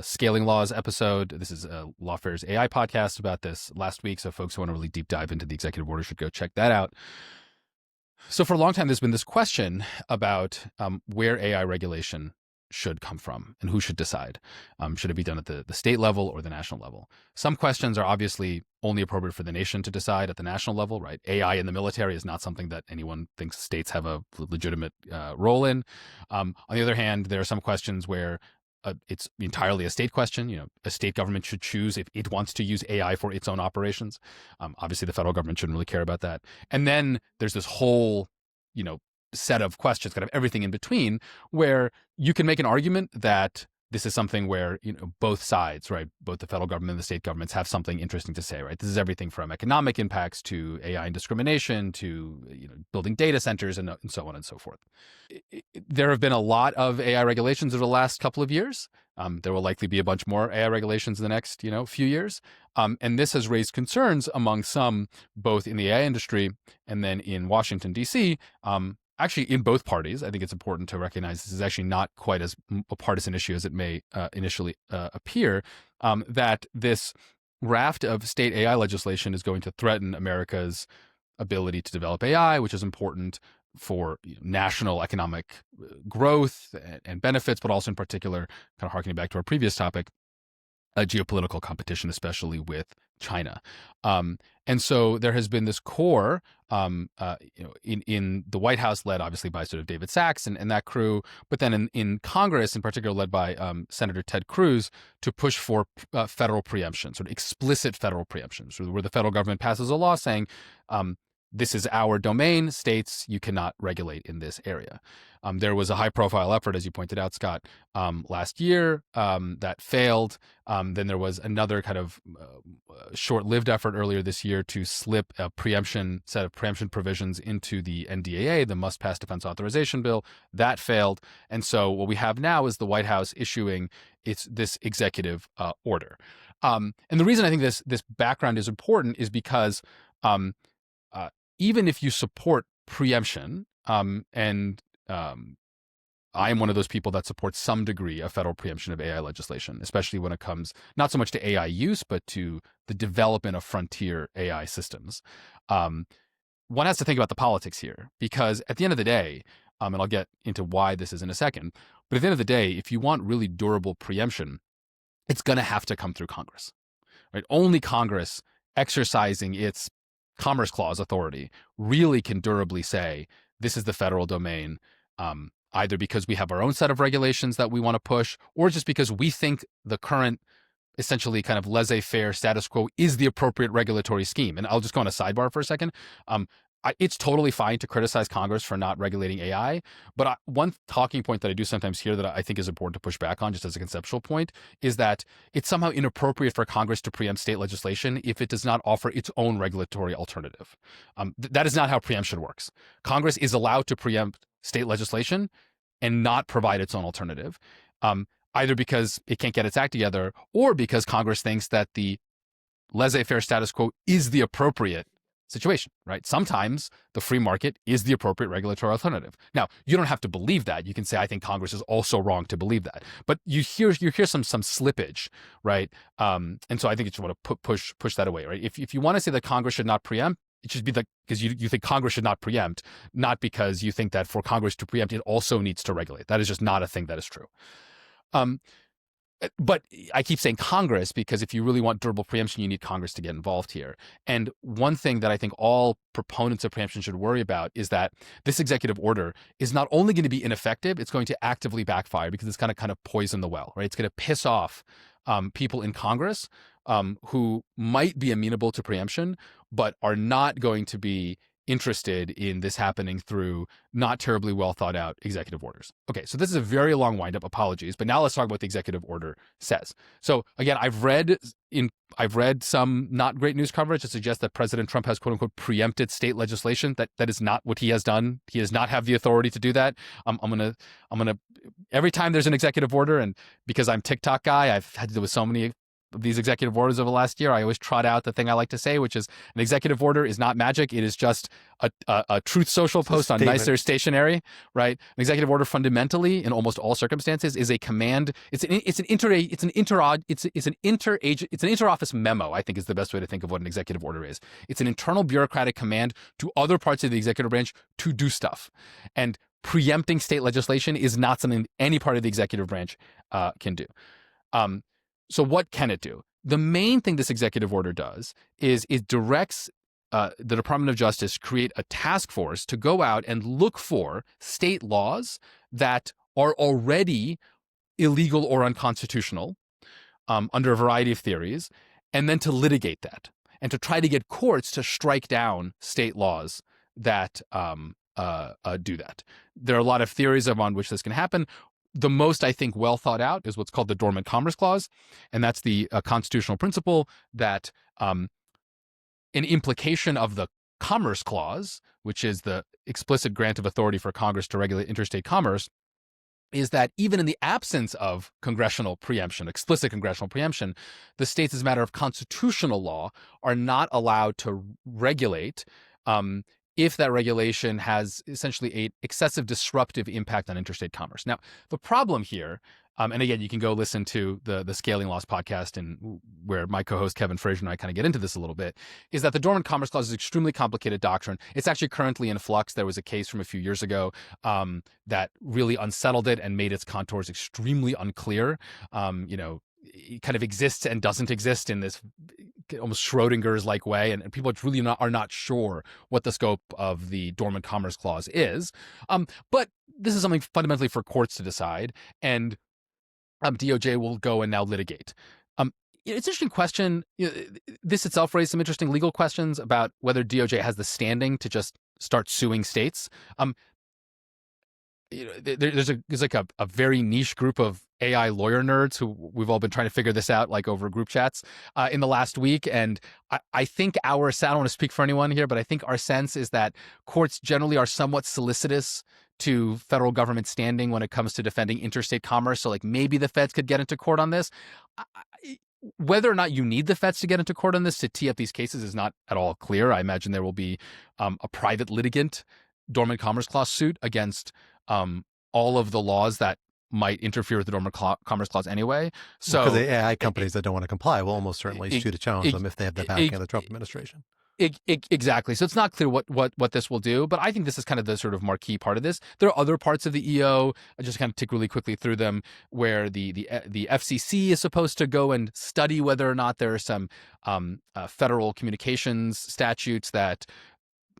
scaling laws episode. This is Lawfare's AI podcast about this last week. So folks who want to really deep dive into the executive order should go check that out. So for a long time, there's been this question about where AI regulation should come from and who should decide. Should it be done at the state level or the national level? Some questions are obviously only appropriate for the nation to decide at the national level, right? AI in the military is not something that anyone thinks states have a legitimate role in. On the other hand, there are some questions where it's entirely a state question. A state government should choose if it wants to use AI for its own operations. Obviously, the federal government shouldn't really care about that. And then there's this whole, set of questions, kind of everything in between, where you can make an argument that this is something where, both sides, right, both the federal government and the state governments have something interesting to say, right? This is everything from economic impacts to AI and discrimination to, building data centers and so on and so forth. There have been a lot of AI regulations over the last couple of years. There will likely be a bunch more AI regulations in the next, few years. And this has raised concerns among some, both in the AI industry and then in Washington, D.C., actually in both parties. I think it's important to recognize this is actually not quite as a partisan issue as it may initially appear, that this raft of state AI legislation is going to threaten America's ability to develop AI, which is important for national economic growth and benefits, but also in particular, kind of harkening back to our previous topic, geopolitical competition, especially with China. And so there has been this core, in the White House, led obviously by sort of David Sachs and that crew, but then in Congress, in particular, led by Senator Ted Cruz, to push for federal preemption, sort of explicit federal preemption, so where the federal government passes a law saying, this is our domain, states, you cannot regulate in this area. There was a high-profile effort, as you pointed out, Scott, last year that failed. Then there was another kind of short-lived effort earlier this year to slip a set of preemption provisions into the NDAA, the Must-Pass Defense Authorization Bill. That failed. And so what we have now is the White House issuing this executive order. And the reason I think this background is important is because even if you support preemption, and I am one of those people that supports some degree of federal preemption of AI legislation, especially when it comes not so much to AI use, but to the development of frontier AI systems. One has to think about the politics here, because at the end of the day, and I'll get into why this is in a second, but at the end of the day, if you want really durable preemption, it's going to have to come through Congress, right? Only Congress exercising its Commerce Clause authority really can durably say this is the federal domain, either because we have our own set of regulations that we want to push, or just because we think the current essentially kind of laissez-faire status quo is the appropriate regulatory scheme. And I'll just go on a sidebar for a second. It's totally fine to criticize Congress for not regulating AI, but one talking point that I do sometimes hear that I think is important to push back on, just as a conceptual point, is that it's somehow inappropriate for Congress to preempt state legislation if it does not offer its own regulatory alternative. That is not how preemption works. Congress is allowed to preempt state legislation and not provide its own alternative, either because it can't get its act together or because Congress thinks that the laissez-faire status quo is the appropriate situation, right? Sometimes the free market is the appropriate regulatory alternative. Now, you don't have to believe that. You can say, I think Congress is also wrong to believe that. But you hear some slippage, right? And so I think you just want to push that away, right? If you want to say that Congress should not preempt, it should be because you think Congress should not preempt, not because you think that for Congress to preempt, it also needs to regulate. That is just not a thing that is true. But I keep saying Congress because if you really want durable preemption, you need Congress to get involved here. And one thing that I think all proponents of preemption should worry about is that this executive order is not only going to be ineffective, it's going to actively backfire because it's going to kind of poison the well, right? It's going to piss off people in Congress who might be amenable to preemption, but are not going to be interested in this happening through not terribly well thought out executive orders. Okay, so this is a very long windup. Apologies, but now let's talk about what the executive order says. So again, I've read some not great news coverage that suggests that President Trump has quote unquote preempted state legislation. That is not what he has done. He does not have the authority to do that. I'm gonna every time there's an executive order, and because I'm TikTok guy, I've had to deal with so many of these executive orders over the last year. I always trot out the thing I like to say, which is an executive order is not magic. It is just a Truth Social post on nicer stationery, right? An executive order fundamentally, in almost all circumstances, is a command. It's an interoffice memo, I think is the best way to think of what an executive order is. It's an internal bureaucratic command to other parts of the executive branch to do stuff. And preempting state legislation is not something any part of the executive branch can do. So what can it do? The main thing this executive order does is it directs the Department of Justice create a task force to go out and look for state laws that are already illegal or unconstitutional under a variety of theories, and then to litigate that and to try to get courts to strike down state laws that do that. There are a lot of theories on which this can happen. The most, I think, well thought out is what's called the Dormant Commerce Clause, and that's the constitutional principle that an implication of the Commerce Clause, which is the explicit grant of authority for Congress to regulate interstate commerce, is that even in the absence of congressional preemption, explicit congressional preemption, the states, as a matter of constitutional law, are not allowed to regulate if that regulation has essentially an excessive disruptive impact on interstate commerce. Now, the problem here, and again, you can go listen to the Scaling Laws podcast, and where my co-host Kevin Frazier and I kind of get into this a little bit, is that the Dormant Commerce Clause is an extremely complicated doctrine. It's actually currently in flux. There was a case from a few years ago that really unsettled it and made its contours extremely unclear. It kind of exists and doesn't exist in this almost Schrodinger's-like way, and people really are not sure what the scope of the Dormant Commerce Clause is. But this is something fundamentally for courts to decide, and DOJ will go and now litigate. It's an interesting question. This itself raised some interesting legal questions about whether DOJ has the standing to just start suing states. There's like a very niche group of AI lawyer nerds who we've all been trying to figure this out like over group chats in the last week. And I think I don't want to speak for anyone here, but I think our sense is that courts generally are somewhat solicitous to federal government standing when it comes to defending interstate commerce. So like maybe the feds could get into court on this. Whether or not you need the feds to get into court on this to tee up these cases is not at all clear. I imagine there will be a private litigant Dormant Commerce Clause suit against all of the laws that might interfere with the Dormant Commerce Clause anyway. So because the AI companies that don't want to comply will almost certainly sue to challenge them if they have the backing of the Trump administration. Exactly. So it's not clear what this will do, but I think this is kind of the sort of marquee part of this. There are other parts of the EO, I just kind of tick really quickly through them, where the FCC is supposed to go and study whether or not there are some federal communications statutes that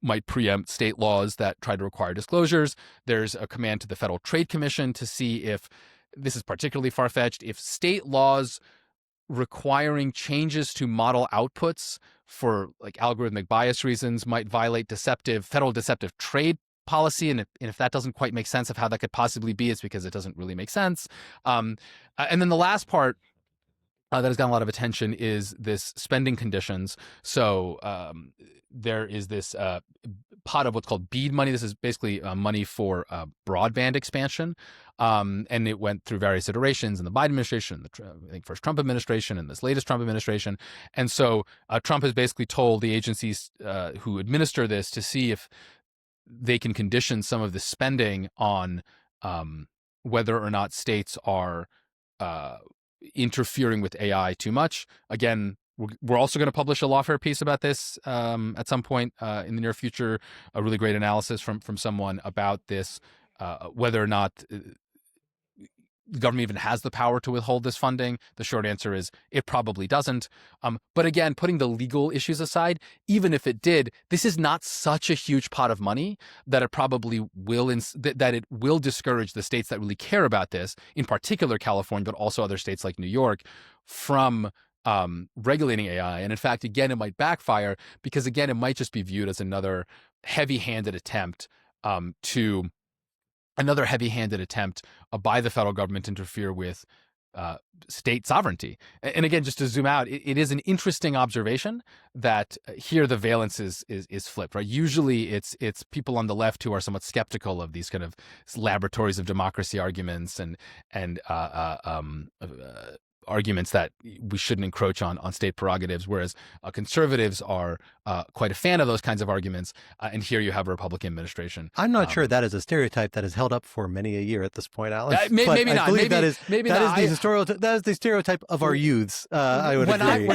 might preempt state laws that try to require disclosures. There's a command to the Federal Trade Commission to see if, this is particularly far-fetched, if state laws requiring changes to model outputs for like algorithmic bias reasons might violate federal deceptive trade policy. And if that doesn't quite make sense of how that could possibly be, it's because it doesn't really make sense. And then the last part that has gotten a lot of attention is this spending conditions. So there is this pot of what's called BEAD money. This is basically money for broadband expansion. And it went through various iterations in the Biden administration, I think first Trump administration, and this latest Trump administration. And so Trump has basically told the agencies who administer this to see if they can condition some of the spending on whether or not states are interfering with AI too much. Again, we're also going to publish a Lawfare piece about this at some point in the near future, a really great analysis from someone about this, whether or not the government even has the power to withhold this funding. The short answer is it probably doesn't. But again, putting the legal issues aside, even if it did, this is not such a huge pot of money that it probably will that it will discourage the states that really care about this, in particular California, but also other states like New York, from regulating AI. And in fact, again, it might backfire because, again, it might just be viewed as another heavy-handed attempt to another heavy-handed attempt by the federal government to interfere with state sovereignty. And again, just to zoom out, it is an interesting observation that here the valence is flipped, right? Usually it's people on the left who are somewhat skeptical of these kind of laboratories of democracy arguments and arguments that we shouldn't encroach on state prerogatives, whereas conservatives are quite a fan of those kinds of arguments. And here you have a Republican administration. I'm not sure that is a stereotype that has held up for many a year at this point, Alex. Maybe not. Maybe that is the stereotype of our youths. I would agree.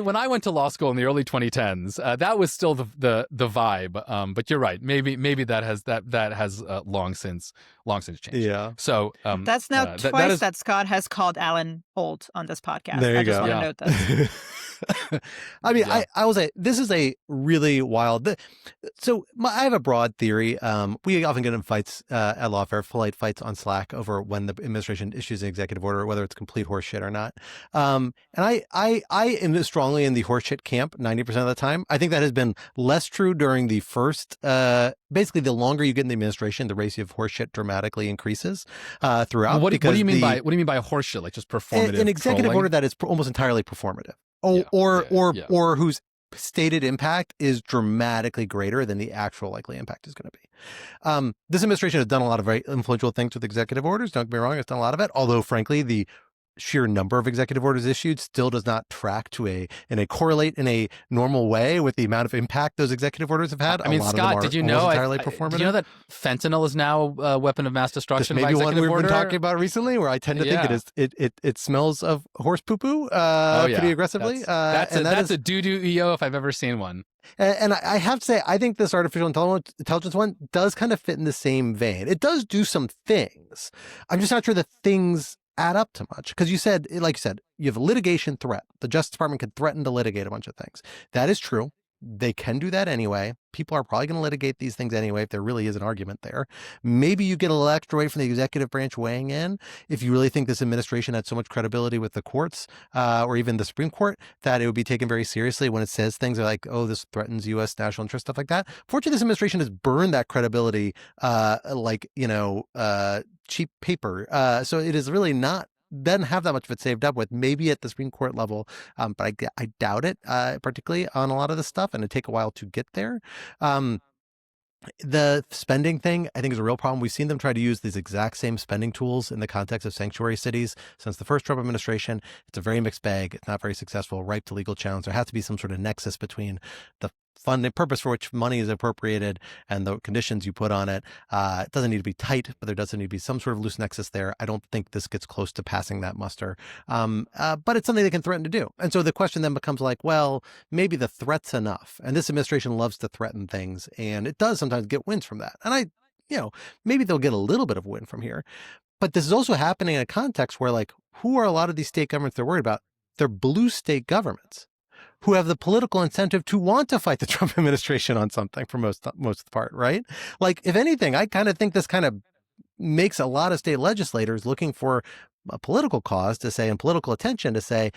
When I went to law school in the early 2010s, that was still the vibe. But you're right. Maybe that has long since changed. Yeah. So that's now twice that Scott has called Alan old on this podcast. There you I just go. want to note this. I mean, I will say this is a really wild. I have a broad theory. We often get in fights at Lawfare, polite fights on Slack over when the administration issues an executive order, whether it's complete horseshit or not. And I am strongly in the horseshit camp 90% of the time. I think that has been less true during the first. Basically, the longer you get in the administration, the ratio of horseshit dramatically increases throughout. What do you mean by horseshit? Like just performative? An executive trolling? order that is almost entirely performative. Or whose stated impact is dramatically greater than the actual likely impact is going to be. This administration has done a lot of very influential things with executive orders. Don't get me wrong, it's done a lot of it. Although, frankly, the sheer number of executive orders issued still does not track correlate in a normal way with the amount of impact those executive orders have had. I mean, Scott, did you know? Did you know that fentanyl is now a weapon of mass destruction? This may be one we've order? been talking about recently, where I tend to think it smells of horse poo poo pretty aggressively. That's a doo-doo EO if I've ever seen one. And I have to say, I think this artificial intelligence one does kind of fit in the same vein. It does do some things. I'm just not sure the things add up to much, because you said, you have a litigation threat. The Justice Department can threaten to litigate a bunch of things. That is true. They can do that anyway. People are probably going to litigate these things anyway if there really is an argument there. Maybe you get a little extra weight from the executive branch weighing in if you really think this administration had so much credibility with the courts or even the Supreme Court that it would be taken very seriously when it says things like, oh, this threatens U.S. national interest, stuff like that. Fortunately, this administration has burned that credibility cheap paper. So it is really doesn't have that much of it saved up with, maybe at the Supreme Court level, but I doubt it, particularly on a lot of this stuff, and it'd take a while to get there. The spending thing, I think, is a real problem. We've seen them try to use these exact same spending tools in the context of sanctuary cities since the first Trump administration. It's a very mixed bag. It's not very successful, ripe to legal challenge. There has to be some sort of nexus between the funding purpose for which money is appropriated and the conditions you put on it. It doesn't need to be tight, but there doesn't need to be some sort of loose nexus there. I don't think this gets close to passing that muster. But it's something they can threaten to do. And so the question then becomes like, well, maybe the threat's enough. And this administration loves to threaten things, and it does sometimes get wins from that. And maybe they'll get a little bit of win from here. But this is also happening in a context where, like, who are a lot of these state governments they're worried about? They're blue state governments who have the political incentive to want to fight the Trump administration on something for most of the part, right? Like, if anything, I kind of think this kind of makes a lot of state legislators looking for a political cause to say, and political attention to say,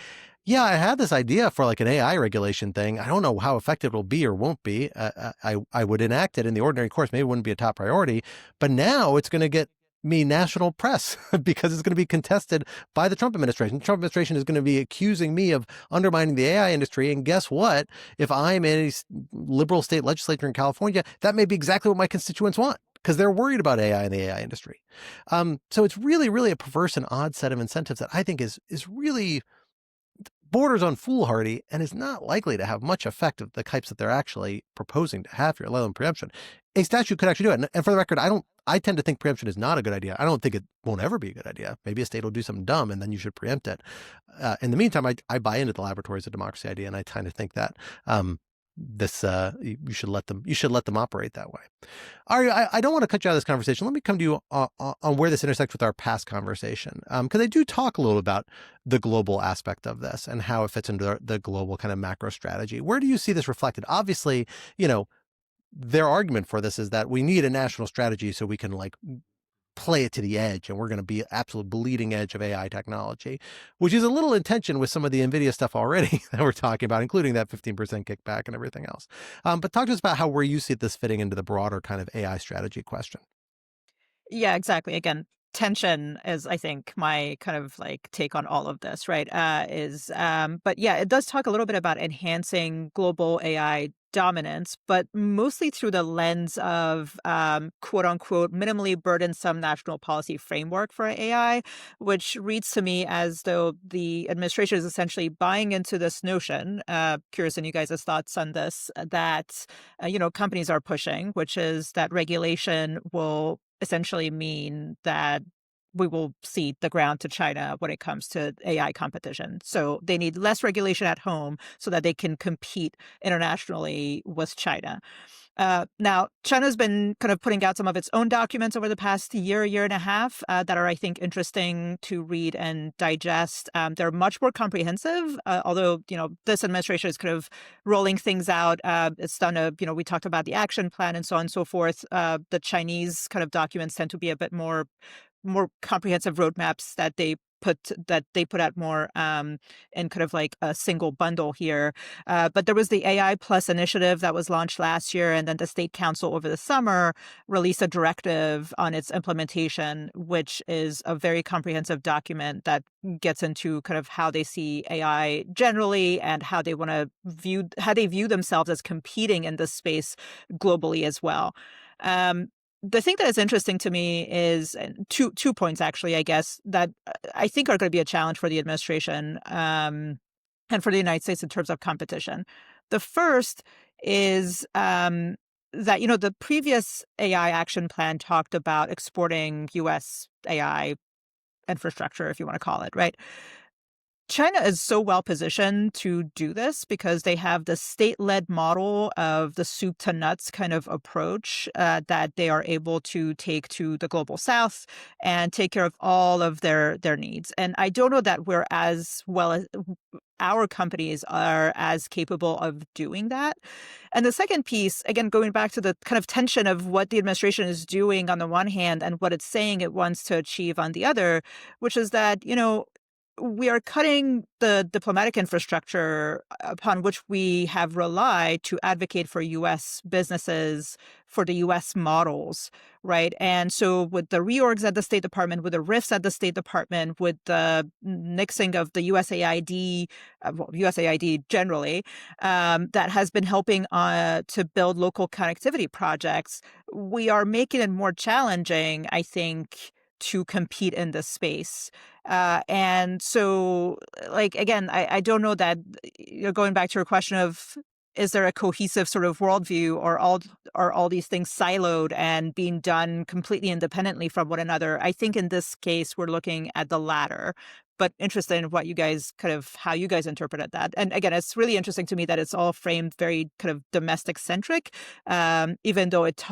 yeah, I had this idea for like an AI regulation thing. I don't know how effective it'll be or won't be. I would enact it in the ordinary course. Maybe it wouldn't be a top priority, but now it's going to get me national press because it's going to be contested by the Trump administration. The Trump administration is going to be accusing me of undermining the AI industry. And guess what? If I'm in a liberal state legislature in California, that may be exactly what my constituents want, because they're worried about AI and the AI industry. So it's really, really a perverse and odd set of incentives that I think is really borders on foolhardy and is not likely to have much effect of the types that they're actually proposing to have here, let alone preemption. A statute could actually do it. And for the record, I tend to think preemption is not a good idea. I don't think it won't ever be a good idea. Maybe a state will do something dumb and then you should preempt it. In the meantime, I buy into the Lavatories of Democracy idea, and I kind of think that you should let them operate that way. Ari, I don't want to cut you out of this conversation. Let me come to you on where this intersects with our past conversation, because I do talk a little about the global aspect of this and how it fits into the global kind of macro strategy. Where do you see this reflected? Obviously, their argument for this is that we need a national strategy so we can like play it to the edge, and we're going to be absolute bleeding edge of AI technology, which is a little in tension with some of the Nvidia stuff already that we're talking about, including that 15% kickback and everything else. But talk to us about where you see this fitting into the broader kind of AI strategy question. Yeah, exactly. Again, tension is, I think, my kind of like take on all of this, right? But yeah, it does talk a little bit about enhancing global AI dominance, but mostly through the lens of quote unquote minimally burdensome national policy framework for AI, which reads to me as though the administration is essentially buying into this notion. Curious in you guys' thoughts on this, that companies are pushing, which is that regulation will essentially mean that we will cede the ground to China when it comes to AI competition. So they need less regulation at home so that they can compete internationally with China. Now, China's been kind of putting out some of its own documents over the past year and a half that are, I think, interesting to read and digest. They're much more comprehensive, although, this administration is kind of rolling things out. It's done we talked about the action plan and so on and so forth. The Chinese kind of documents tend to be a bit more comprehensive roadmaps that they put out more in kind of like a single bundle here. But there was the AI Plus initiative that was launched last year, and then the State Council over the summer released a directive on its implementation, which is a very comprehensive document that gets into kind of how they see AI generally and how they view themselves as competing in this space globally as well. The thing that is interesting to me is two points, actually, I guess, that I think are going to be a challenge for the administration and for the United States in terms of competition. The first is that, the previous AI action plan talked about exporting U.S. AI infrastructure, if you want to call it, right? China is so well positioned to do this because they have the state-led model of the soup to nuts kind of approach that they are able to take to the global south and take care of all of their needs. And I don't know that we're as well as our companies are as capable of doing that. And the second piece, again, going back to the kind of tension of what the administration is doing on the one hand and what it's saying it wants to achieve on the other, which is that, we are cutting the diplomatic infrastructure upon which we have relied to advocate for U.S. businesses, for the U.S. models, right? And so with the reorgs at the State Department, with the rifts at the State Department, with the nixing of the USAID, USAID generally, that has been helping to build local connectivity projects, we are making it more challenging, I think, to compete in this space. And so, like, again, I don't know that you're going back to your question of, is there a cohesive sort of worldview, or are all these things siloed and being done completely independently from one another? I think in this case, we're looking at the latter, but interested in what you guys how you guys interpreted that. And again, it's really interesting to me that it's all framed very kind of domestic centric, even though it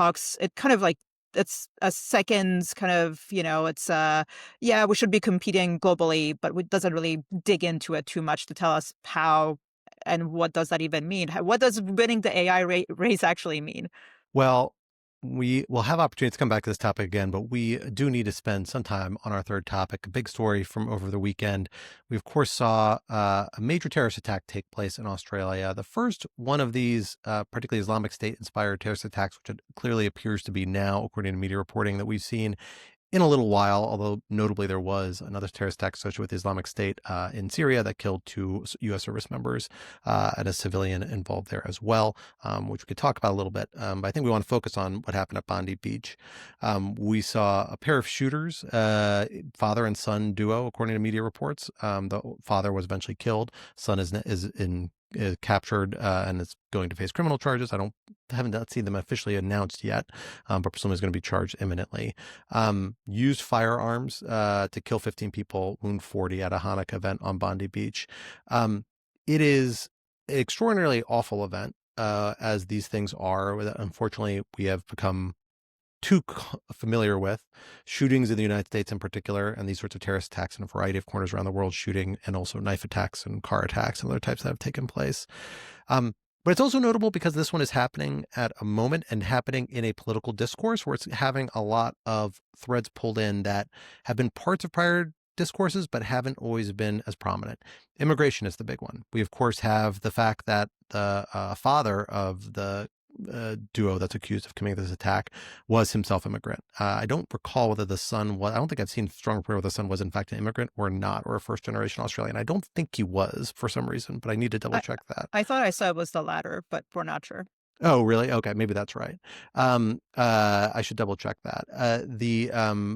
kind of like, it's a second kind of, it's yeah, we should be competing globally, but it doesn't really dig into it too much to tell us how and what does that even mean? What does winning the AI race actually mean? Well, we will have opportunities to come back to this topic again, but we do need to spend some time on our third topic, a big story from over the weekend. We, of course, saw a major terrorist attack take place in Australia. The first one of these, particularly Islamic State-inspired terrorist attacks, which it clearly appears to be now, according to media reporting, that we've seen in a little while, although notably there was another terrorist attack associated with the Islamic State in Syria that killed 2 U.S. service members and a civilian involved there as well, which we could talk about a little bit. But I think we want to focus on what happened at Bondi Beach. We saw a pair of shooters, father and son duo, according to media reports. The father was eventually killed. Son is captured and is going to face criminal charges. Haven't not seen them officially announced yet, but presumably is going to be charged imminently. Used firearms to kill 15 people, wound 40 at a Hanukkah event on Bondi Beach. It is an extraordinarily awful event, as these things are. Unfortunately, we have become too familiar with shootings in the United States in particular, and these sorts of terrorist attacks in a variety of corners around the world, shooting and also knife attacks and car attacks and other types that have taken place. But it's also notable because this one is happening at a moment and happening in a political discourse where it's having a lot of threads pulled in that have been parts of prior discourses but haven't always been as prominent. Immigration is the big one. We, of course, have the fact that the father of the duo that's accused of committing this attack was himself immigrant. I don't recall whether the son was, I don't think I've seen strong report whether the son was in fact an immigrant or not, or a first generation Australian. I don't think he was for some reason, but I need to double check that. I thought I said it was the latter, but we're not sure. Oh, really? Okay, maybe that's right. I should double check that.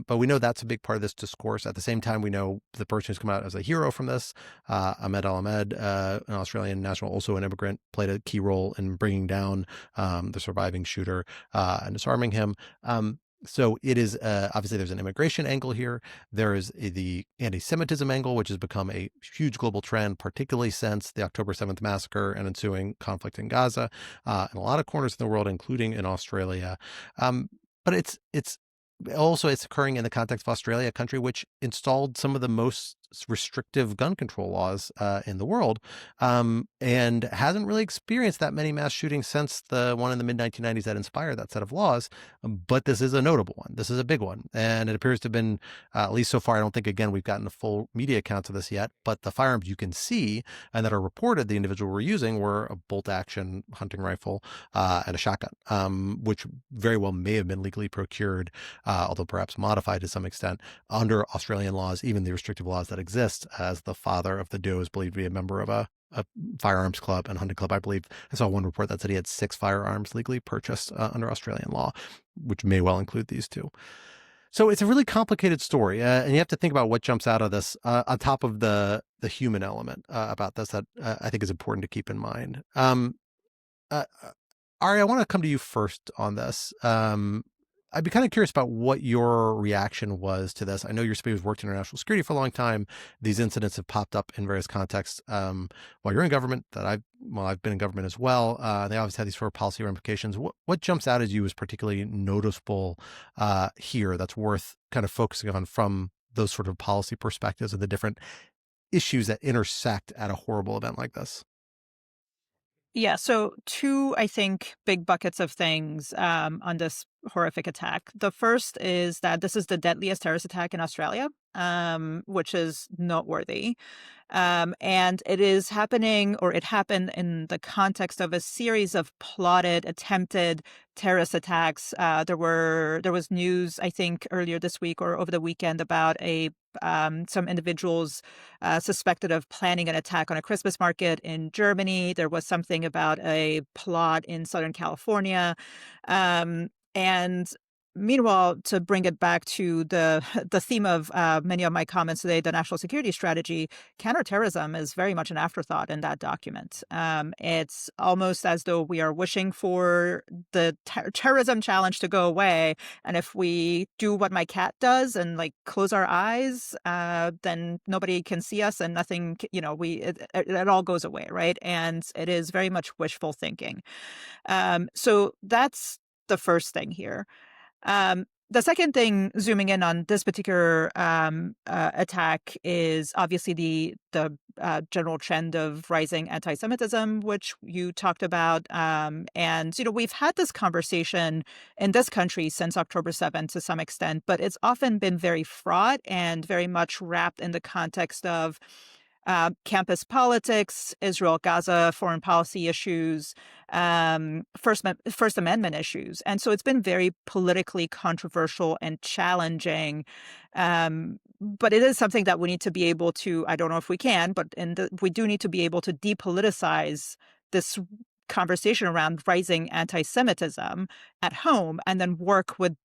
But we know that's a big part of this discourse. At the same time, we know the person who's come out as a hero from this, Ahmed Al-Ahmed, an Australian national, also an immigrant, played a key role in bringing down the surviving shooter and disarming him. So it is obviously there's an immigration angle here. There is the anti-Semitism angle, which has become a huge global trend, particularly since the October 7th massacre and ensuing conflict in Gaza, in a lot of corners in the world, including in Australia. But it's also it's occurring in the context of Australia, a country which installed some of the most restrictive gun control laws in the world, and hasn't really experienced that many mass shootings since the one in the mid-1990s that inspired that set of laws. But this is a notable one. This is a big one. And it appears to have been, at least so far, I don't think, again, we've gotten the full media accounts of this yet, but the firearms you can see and that are reported the individual were using were a bolt-action hunting rifle and a shotgun, which very well may have been legally procured, although perhaps modified to some extent under Australian laws, even the restrictive laws that exist, as the father of the duo is believed to be a member of a firearms club and hunting club. I believe I saw one report that said he had 6 firearms legally purchased under Australian law, which may well include these two. So it's a really complicated story, and you have to think about what jumps out of this on top of the human element about this that I think is important to keep in mind. Ari, I want to come to you first on this. I'd be kind of curious about what your reaction was to this. I know you're somebody who's worked in international security for a long time. These incidents have popped up in various contexts while you're in government. I've been in government as well. They always have these sort of policy ramifications. What jumps out at you as particularly noticeable here that's worth kind of focusing on from those sort of policy perspectives and the different issues that intersect at a horrible event like this? Yeah, so two, I think, big buckets of things on this horrific attack. The first is that this is the deadliest terrorist attack in Australia, which is noteworthy. And it is happening, or it happened in the context of a series of plotted, attempted terrorist attacks. There was news, I think, earlier this week or over the weekend about some individuals suspected of planning an attack on a Christmas market in Germany. There was something about a plot in Southern California. And meanwhile, to bring it back to the theme of many of my comments today, the national security strategy, counterterrorism is very much an afterthought in that document. It's almost as though we are wishing for the terrorism challenge to go away. And if we do what my cat does and like close our eyes, then nobody can see us and nothing, it all goes away, right? And it is very much wishful thinking. So that's the first thing here. The second thing, zooming in on this particular attack, is obviously the general trend of rising anti-Semitism, which you talked about. And, we've had this conversation in this country since October 7th to some extent, but it's often been very fraught and very much wrapped in the context of campus politics, Israel-Gaza foreign policy issues, First Amendment issues. And so it's been very politically controversial and challenging. But it is something that we need to be able to, I don't know if we can, but we do need to be able to depoliticize this conversation around rising anti-Semitism at home and then work with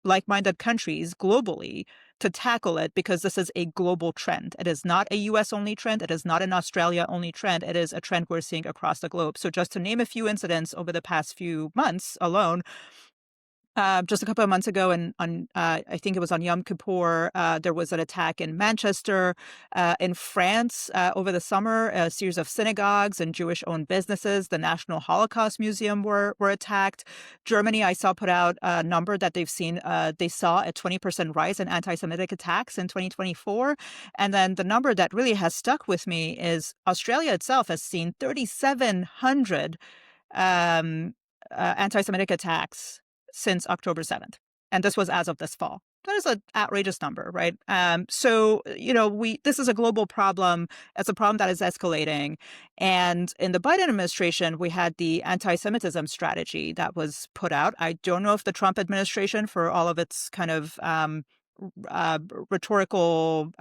like-minded countries globally to tackle it, because this is a global trend. It is not a US-only trend. It is not an Australia-only trend. It is a trend we're seeing across the globe. So just to name a few incidents over the past few months alone, just a couple of months ago, I think it was on Yom Kippur, there was an attack in Manchester. In France, over the summer, a series of synagogues and Jewish-owned businesses, the National Holocaust Museum were attacked. Germany, I saw put out a number that they saw a 20% rise in anti-Semitic attacks in 2024. And then the number that really has stuck with me is Australia itself has seen 3,700 anti-Semitic attacks since October 7th. And this was as of this fall. That is an outrageous number, right? So, this is a global problem. It's a problem that is escalating. And in the Biden administration, we had the anti-Semitism strategy that was put out. I don't know if the Trump administration, for all of its kind of rhetorical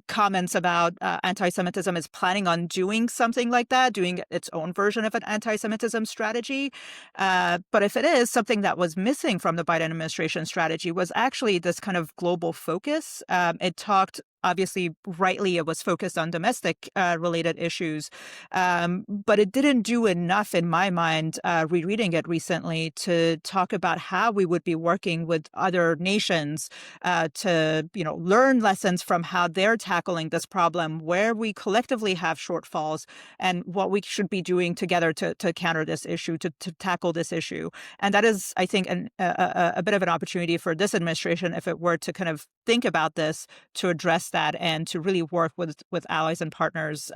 comments about anti-Semitism, is planning on doing something like that, doing its own version of an anti-Semitism strategy. But if it is, something that was missing from the Biden administration strategy was actually this kind of global focus. It talked, obviously, rightly, it was focused on domestic related issues. But it didn't do enough, in my mind, rereading it recently, to talk about how we would be working with other nations to, learn lessons from how they're tackling this problem, where we collectively have shortfalls, and what we should be doing together to counter this issue, to tackle this issue. And that is, I think, a bit of an opportunity for this administration, if it were to kind of think about this, to address that and to really work with allies and partners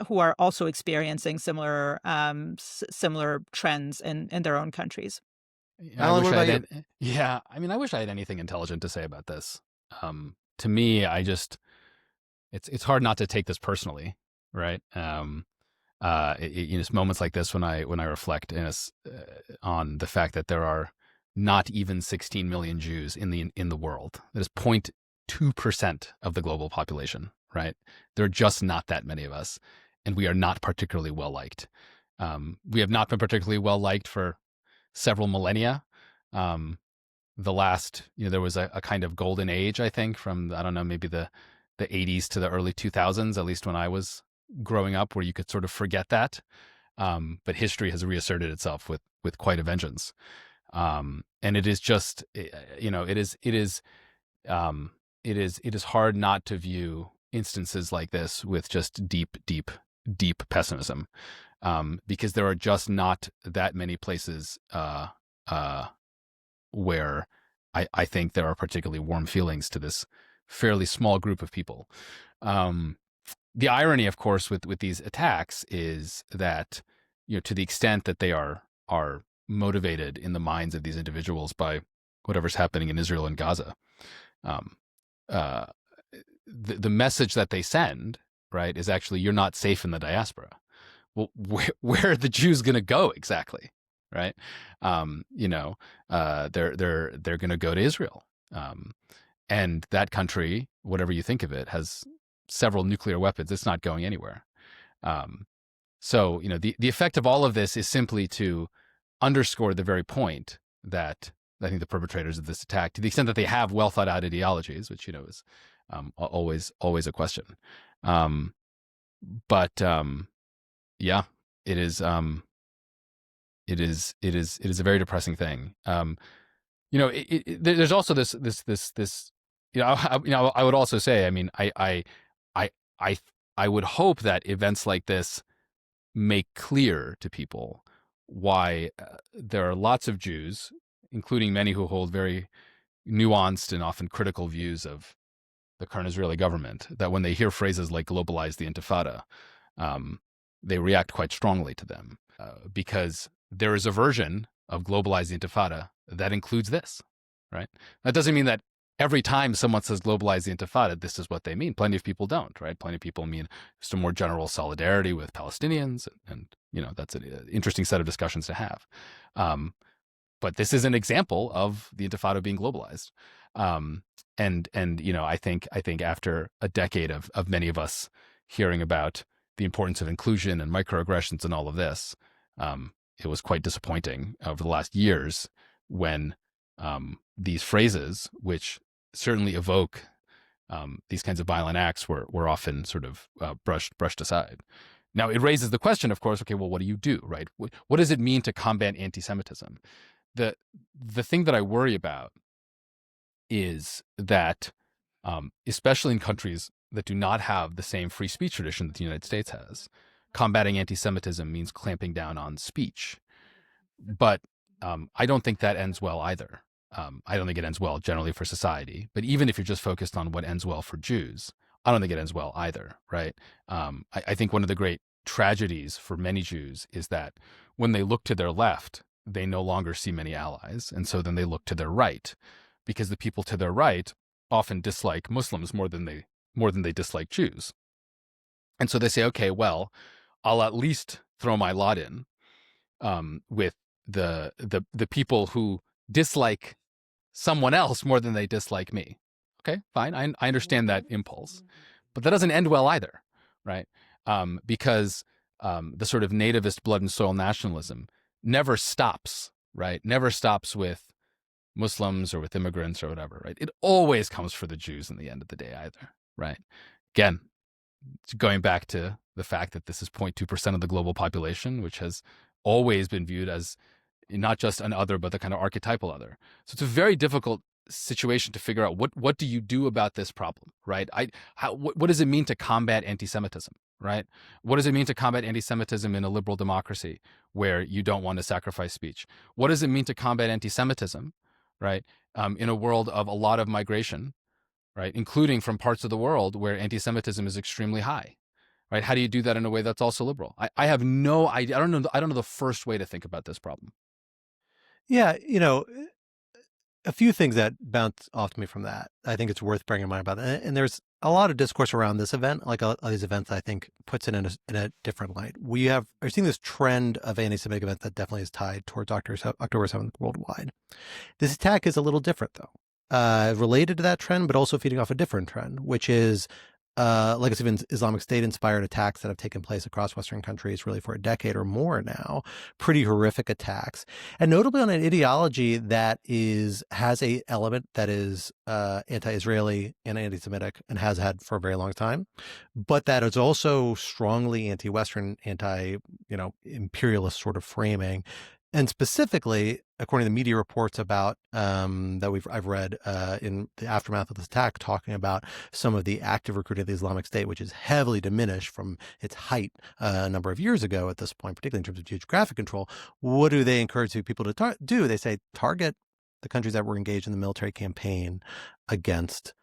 who are also experiencing similar trends in their own countries. Alan, what about you? I wish I had anything intelligent to say about this. To me, it's hard not to take this personally, right? It's moments like this when I reflect on the fact that there are not even 16 million Jews in the world. That is 0.2% of the global population, right? There are just not that many of us, and we are not particularly well liked. We have not been particularly well liked for several millennia. The last, there was a kind of golden age, I think, from, I don't know, maybe the 80s to the early 2000s, at least when I was growing up, where you could sort of forget that. But history has reasserted itself with quite a vengeance. And it is just, it is hard not to view instances like this with just deep pessimism, because there are just not that many places where I think there are particularly warm feelings to this fairly small group of people. The irony, of course, with these attacks is that, to the extent that they are motivated in the minds of these individuals by whatever's happening in Israel and Gaza, the message that they send, right, is actually, you're not safe in the diaspora. Well, where are the Jews going to go exactly, right? They're going to go to Israel, and that country, whatever you think of it, has several nuclear weapons. It's not going anywhere. So the effect of all of this is simply to underscore the very point that I think the perpetrators of this attack, to the extent that they have well thought out ideologies, which is always a question. Yeah, it is a very depressing thing. There's also this. I would also say, I would hope that events like this make clear to people why there are lots of Jews, including many who hold very nuanced and often critical views of the current Israeli government, that when they hear phrases like globalize the Intifada, they react quite strongly to them, because there is a version of globalize the Intifada that includes this, right? That doesn't mean that every time someone says globalize the Intifada, this is what they mean. Plenty of people don't, right? Plenty of people mean just a more general solidarity with Palestinians, and that's an interesting set of discussions to have. But this is an example of the Intifada being globalized. I think after a decade of many of us hearing about the importance of inclusion and microaggressions and all of this, it was quite disappointing over the last years when these phrases, which certainly evoke these kinds of violent acts, were often sort of brushed aside. Now, it raises the question, of course, okay, well, what do you do, right? What does it mean to combat anti-Semitism? The thing that I worry about is that, especially in countries that do not have the same free speech tradition that the United States has, combating anti-Semitism means clamping down on speech. But I don't think that ends well either. I don't think it ends well generally for society. But even if you're just focused on what ends well for Jews, I don't think it ends well either, right? I think one of the great tragedies for many Jews is that when they look to their left, they no longer see many allies. And so then they look to their right, because the people to their right often dislike Muslims more than they dislike Jews. And so they say, okay, well, I'll at least throw my lot in with the people who dislike someone else more than they dislike me. Okay, fine. I understand that impulse, but that doesn't end well either, right? Because the sort of nativist blood and soil nationalism never stops, right? Never stops with Muslims or with immigrants or whatever, right? It always comes for the Jews in the end of the day either, right? Again, going back to the fact that this is 0.2% of the global population, which has always been viewed as not just an other, but the kind of archetypal other. So it's a very difficult situation to figure out what do you do about this problem, right? What does it mean to combat anti-Semitism, right? What does it mean to combat anti-Semitism in a liberal democracy where you don't want to sacrifice speech? What does it mean to combat anti-Semitism, right, in a world of a lot of migration, right, including from parts of the world where anti-Semitism is extremely high, right? How do you do that in a way that's also liberal? I have no idea. I don't know the first way to think about this problem. Yeah, a few things that bounce off to me from that. I think it's worth bringing in mind about that. And there's a lot of discourse around this event, like all these events, I think puts it in a different light. Are seeing this trend of anti-Semitic events that definitely is tied towards October 7th worldwide. This attack is a little different, though, related to that trend, but also feeding off a different trend, which is legacy of Islamic State-inspired attacks that have taken place across Western countries really for a decade or more now. Pretty horrific attacks, and notably on an ideology that has a element that is anti-Israeli and anti-Semitic and has had for a very long time, but that is also strongly anti-Western, imperialist sort of framing. And specifically, according to the media reports about I've read in the aftermath of this attack, talking about some of the active recruiting of the Islamic State, which is heavily diminished from its height a number of years ago at this point, particularly in terms of geographic control. What do they encourage people to do? They say target the countries that were engaged in the military campaign against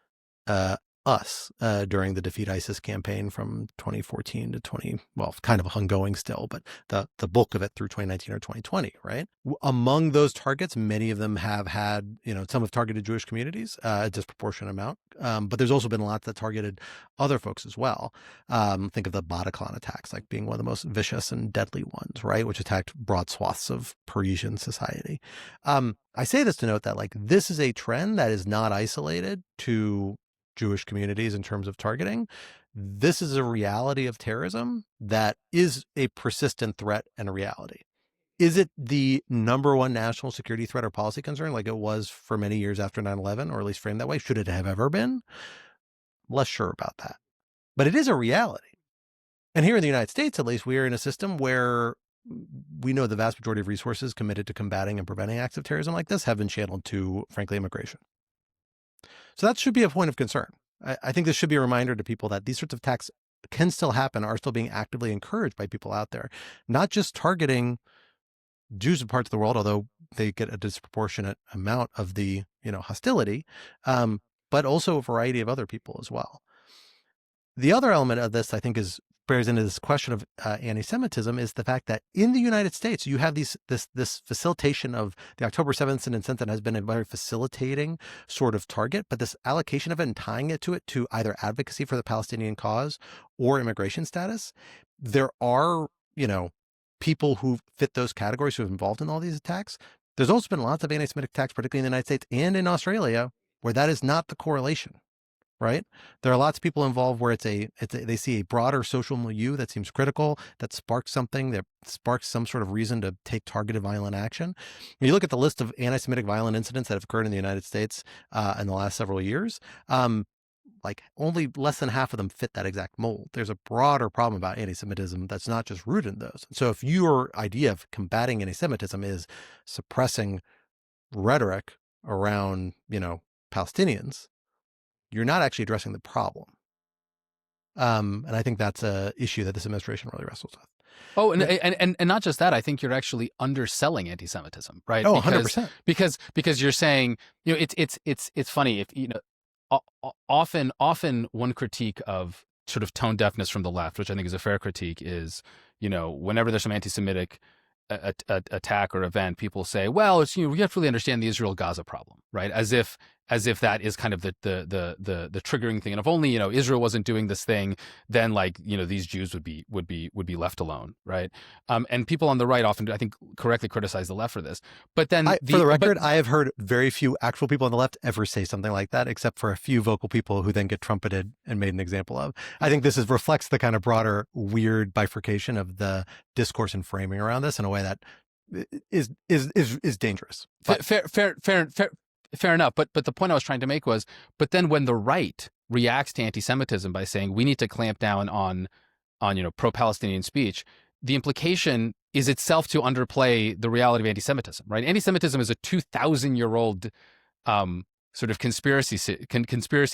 us during the Defeat ISIS campaign from 2014 to kind of ongoing still, but the bulk of it through 2019 or 2020, right? Among those targets, many of them have had, some have targeted Jewish communities, a disproportionate amount, but there's also been lots that targeted other folks as well. Think of the Bataclan attacks, like being one of the most vicious and deadly ones, right? Which attacked broad swaths of Parisian society. I say this to note that this is a trend that is not isolated to Jewish communities in terms of targeting. This is a reality of terrorism that is a persistent threat and a reality. Is it the number one national security threat or policy concern like it was for many years after 9/11, or at least framed that way? Should it have ever been? Less sure about that. But it is a reality. And here in the United States, at least, we are in a system where we know the vast majority of resources committed to combating and preventing acts of terrorism like this have been channeled to, frankly, immigration. So that should be a point of concern. I think this should be a reminder to people that these sorts of attacks can still happen, are still being actively encouraged by people out there, not just targeting Jews in parts of the world, although they get a disproportionate amount of the hostility, but also a variety of other people as well. The other element of this, I think, bears into this question of anti-Semitism is the fact that in the United States, you have this facilitation of the October 7th incident that has been a very facilitating sort of target, but this allocation of it and tying it to either advocacy for the Palestinian cause or immigration status. There are, people who fit those categories who have involved in all these attacks. There's also been lots of anti-Semitic attacks, particularly in the United States and in Australia, where that is not the correlation. Right? There are lots of people involved where they see a broader social milieu that seems critical, that sparks something, that sparks some sort of reason to take targeted violent action. When you look at the list of anti-Semitic violent incidents that have occurred in the United States in the last several years, only less than half of them fit that exact mold. There's a broader problem about anti-Semitism that's not just rooted in those. So if your idea of combating anti-Semitism is suppressing rhetoric around, Palestinians, you're not actually addressing the problem. And I think that's a issue that this administration really wrestles with. Oh, and not just that. I think you're actually underselling anti-Semitism, right? Oh, 100%. Because you're saying, it's funny if often one critique of sort of tone deafness from the left, which I think is a fair critique, is, whenever there's some anti-Semitic attack or event, people say, well, it's, we have to really understand the Israel-Gaza problem, right? As if that is kind of the triggering thing. And if only, Israel wasn't doing this thing, then these Jews would be left alone, right? And people on the right often, I think, correctly criticize the left for this. But then, for the record, I have heard very few actual people on the left ever say something like that, except for a few vocal people who then get trumpeted and made an example of. I think this reflects the kind of broader weird bifurcation of the discourse and framing around this in a way that is dangerous. But Fair enough. But the point I was trying to make was, but then when the right reacts to anti-Semitism by saying we need to clamp down on pro-Palestinian speech, the implication is itself to underplay the reality of anti-Semitism, right? Anti-Semitism is a 2,000-year-old sort of conspiracy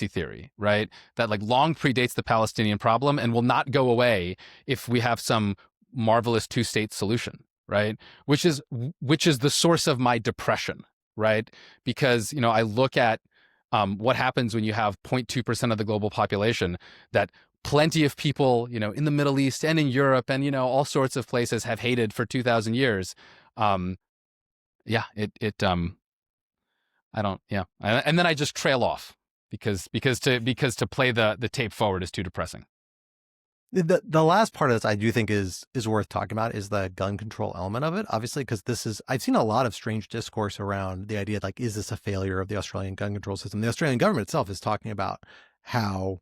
theory, right? That long predates the Palestinian problem and will not go away if we have some marvelous two-state solution, right? Which is the source of my depression, right? Because, I look at what happens when you have 0.2% of the global population that plenty of people, in the Middle East and in Europe and, all sorts of places have hated for 2,000 years. And then I just trail off because to play the tape forward is too depressing. The last part of this I do think is worth talking about is the gun control element of it, obviously, because I've seen a lot of strange discourse around the idea, is this a failure of the Australian gun control system? The Australian government itself is talking about how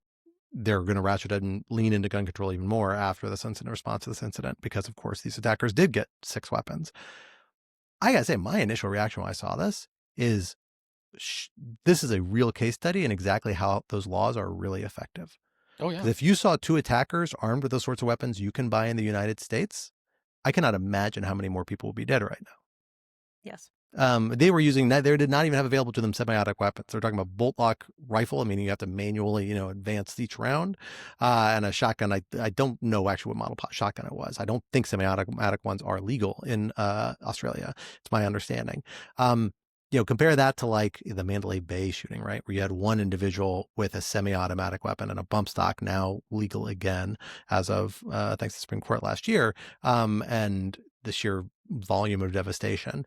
they're going to ratchet and lean into gun control even more after this incident, response to this incident, because of course these attackers did get 6 weapons. I gotta say, my initial reaction when I saw this is, this is a real case study in exactly how those laws are really effective. Oh, yeah. If you saw 2 attackers armed with those sorts of weapons you can buy in the United States, I cannot imagine how many more people will be dead right now. Yes. They were using that. They did not even have available to them semi-automatic weapons. They're talking about bolt-lock rifle, meaning you have to manually, advance each round, and a shotgun. I don't know actually what model shotgun it was. I don't think semi-automatic ones are legal in Australia. It's my understanding. Compare that to the Mandalay Bay shooting, right? Where you had one individual with a semi-automatic weapon and a bump stock, now legal again as of thanks to the Supreme Court last year. And the sheer volume of devastation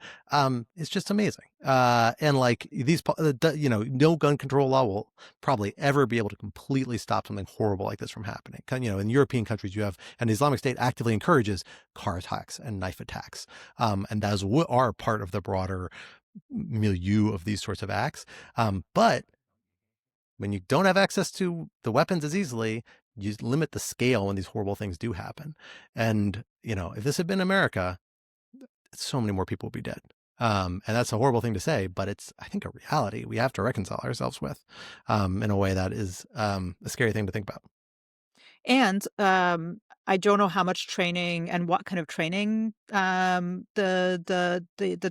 is just amazing. And these, no gun control law will probably ever be able to completely stop something horrible like this from happening. In European countries, you have, and the Islamic State actively encourages car attacks and knife attacks. And those are part of the broader milieu of these sorts of acts. But when you don't have access to the weapons as easily, you limit the scale when these horrible things do happen. And, if this had been America, so many more people would be dead. And that's a horrible thing to say, but it's, I think, a reality we have to reconcile ourselves with in a way that is a scary thing to think about. And I don't know how much training and what kind of training the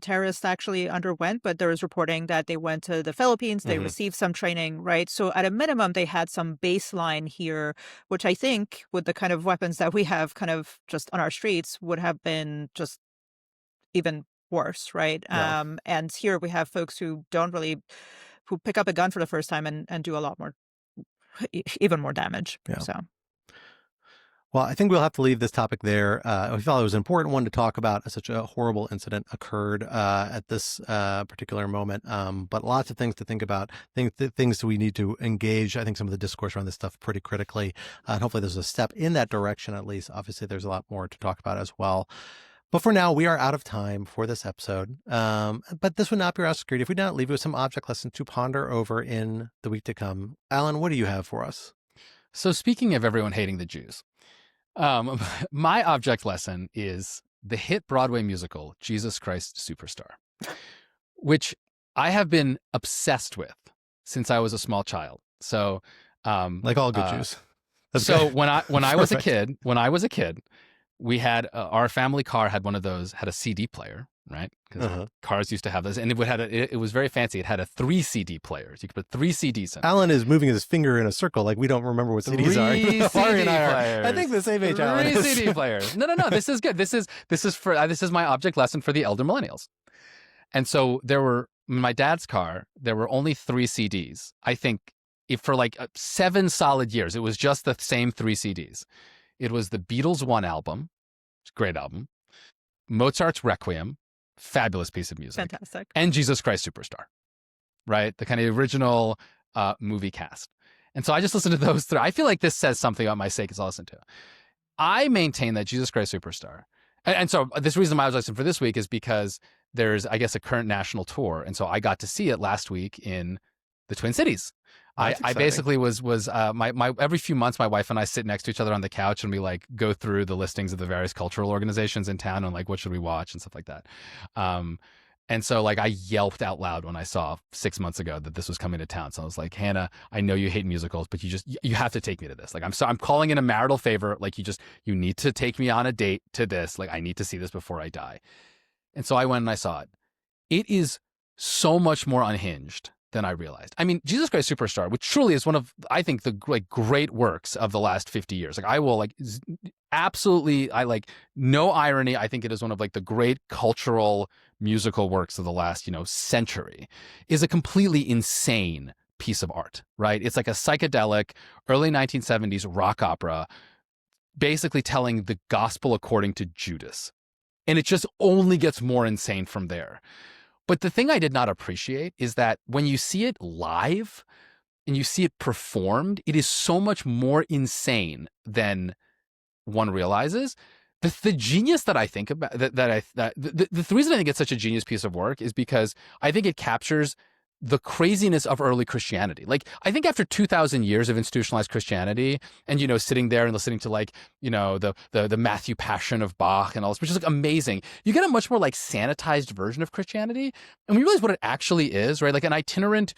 terrorists actually underwent, but there is reporting that they went to the Philippines, they received some training, right? So at a minimum, they had some baseline here, which I think with the kind of weapons that we have kind of just on our streets would have been just even worse, right? Yeah. And here we have folks who who pick up a gun for the first time and do a lot more, even more damage. Yeah. So. Well, I think we'll have to leave this topic there. We felt it was an important one to talk about. Such a horrible incident occurred at this particular moment, but lots of things to think about, things we need to engage, I think, some of the discourse around this stuff pretty critically. And hopefully there's a step in that direction, at least. Obviously, there's a lot more to talk about as well. But for now, we are out of time for this episode. But this would not be our security if we did not leave you with some object lessons to ponder over in the week to come. Alan, what do you have for us? So speaking of everyone hating the Jews, my object lesson is the hit Broadway musical, Jesus Christ Superstar, which I have been obsessed with since I was a small child. So, like all good Jews. So when I was a kid, we had our family car had one of those, had a CD player, right? Because cars used to have this, and it was very fancy. It had a 3 CD player. So you could put 3 CDs in. Alan is moving his finger in a circle like we don't remember what CDs are. 3 CD players. I think the same age, Alan. 3 CD players. No. This is good. This is my object lesson for the elder millennials. And so in my dad's car, there were only 3 CDs. I think for like 7 solid years, it was just the same 3 CDs. It was the Beatles' one album, great album, Mozart's Requiem, fabulous piece of music, Fantastic. and Jesus Christ Superstar, right? The kind of original movie cast. And so I just listened to those 3. I feel like this says something about my sake as I listen to. I maintain that Jesus Christ Superstar, and so this reason why I was listening for this week is because there's, I guess, a current national tour, and so I got to see it last week in the Twin Cities. I basically was my every few months my wife and I sit next to each other on the couch and we like go through the listings of the various cultural organizations in town and like what should we watch and stuff like that. And so like I yelped out loud when I saw 6 months ago that this was coming to town. So I was like, Hannah, I know you hate musicals, but you have to take me to this. Like I'm calling in a marital favor. Like you need to take me on a date to this. Like I need to see this before I die. And so I went and I saw it. It is so much more unhinged than I realized. I mean, Jesus Christ Superstar, which truly is one of, I think, the like great works of the last 50 years. Like I will like absolutely, I like no irony. I think it is one of like the great cultural musical works of the last, century, is a completely insane piece of art, right? It's like a psychedelic early 1970s rock opera, basically telling the gospel according to Judas. And it just only gets more insane from there. But the thing I did not appreciate is that when you see it live and you see it performed, it is so much more insane than one realizes. The genius that I think about, the reason I think it's such a genius piece of work is because I think it captures the craziness of early Christianity. Like, I think after 2,000 years of institutionalized Christianity and, sitting there and listening to like, the Matthew Passion of Bach and all this, which is like amazing, you get a much more like sanitized version of Christianity. And we realize what it actually is, right? Like an itinerant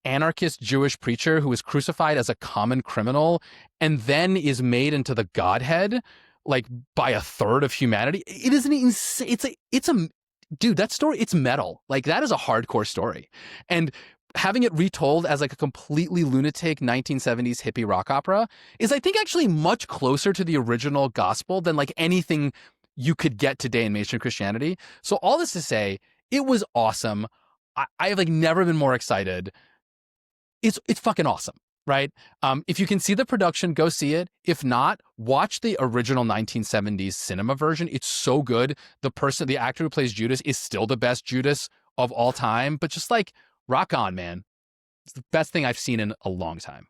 anarchist Jewish preacher who is crucified as a common criminal and then is made into the Godhead, like by a third of humanity. It is an insane, it's a dude, that story, it's metal. Like that is a hardcore story. And having it retold as like a completely lunatic 1970s hippie rock opera is, I think, actually much closer to the original gospel than like anything you could get today in mainstream Christianity. So all this to say, it was awesome. I have like never been more excited. It's fucking awesome. Right? If you can see the production, go see it. If not, watch the original 1970s cinema version. It's so good. The actor who plays Judas is still the best Judas of all time. But just like, rock on, man. It's the best thing I've seen in a long time.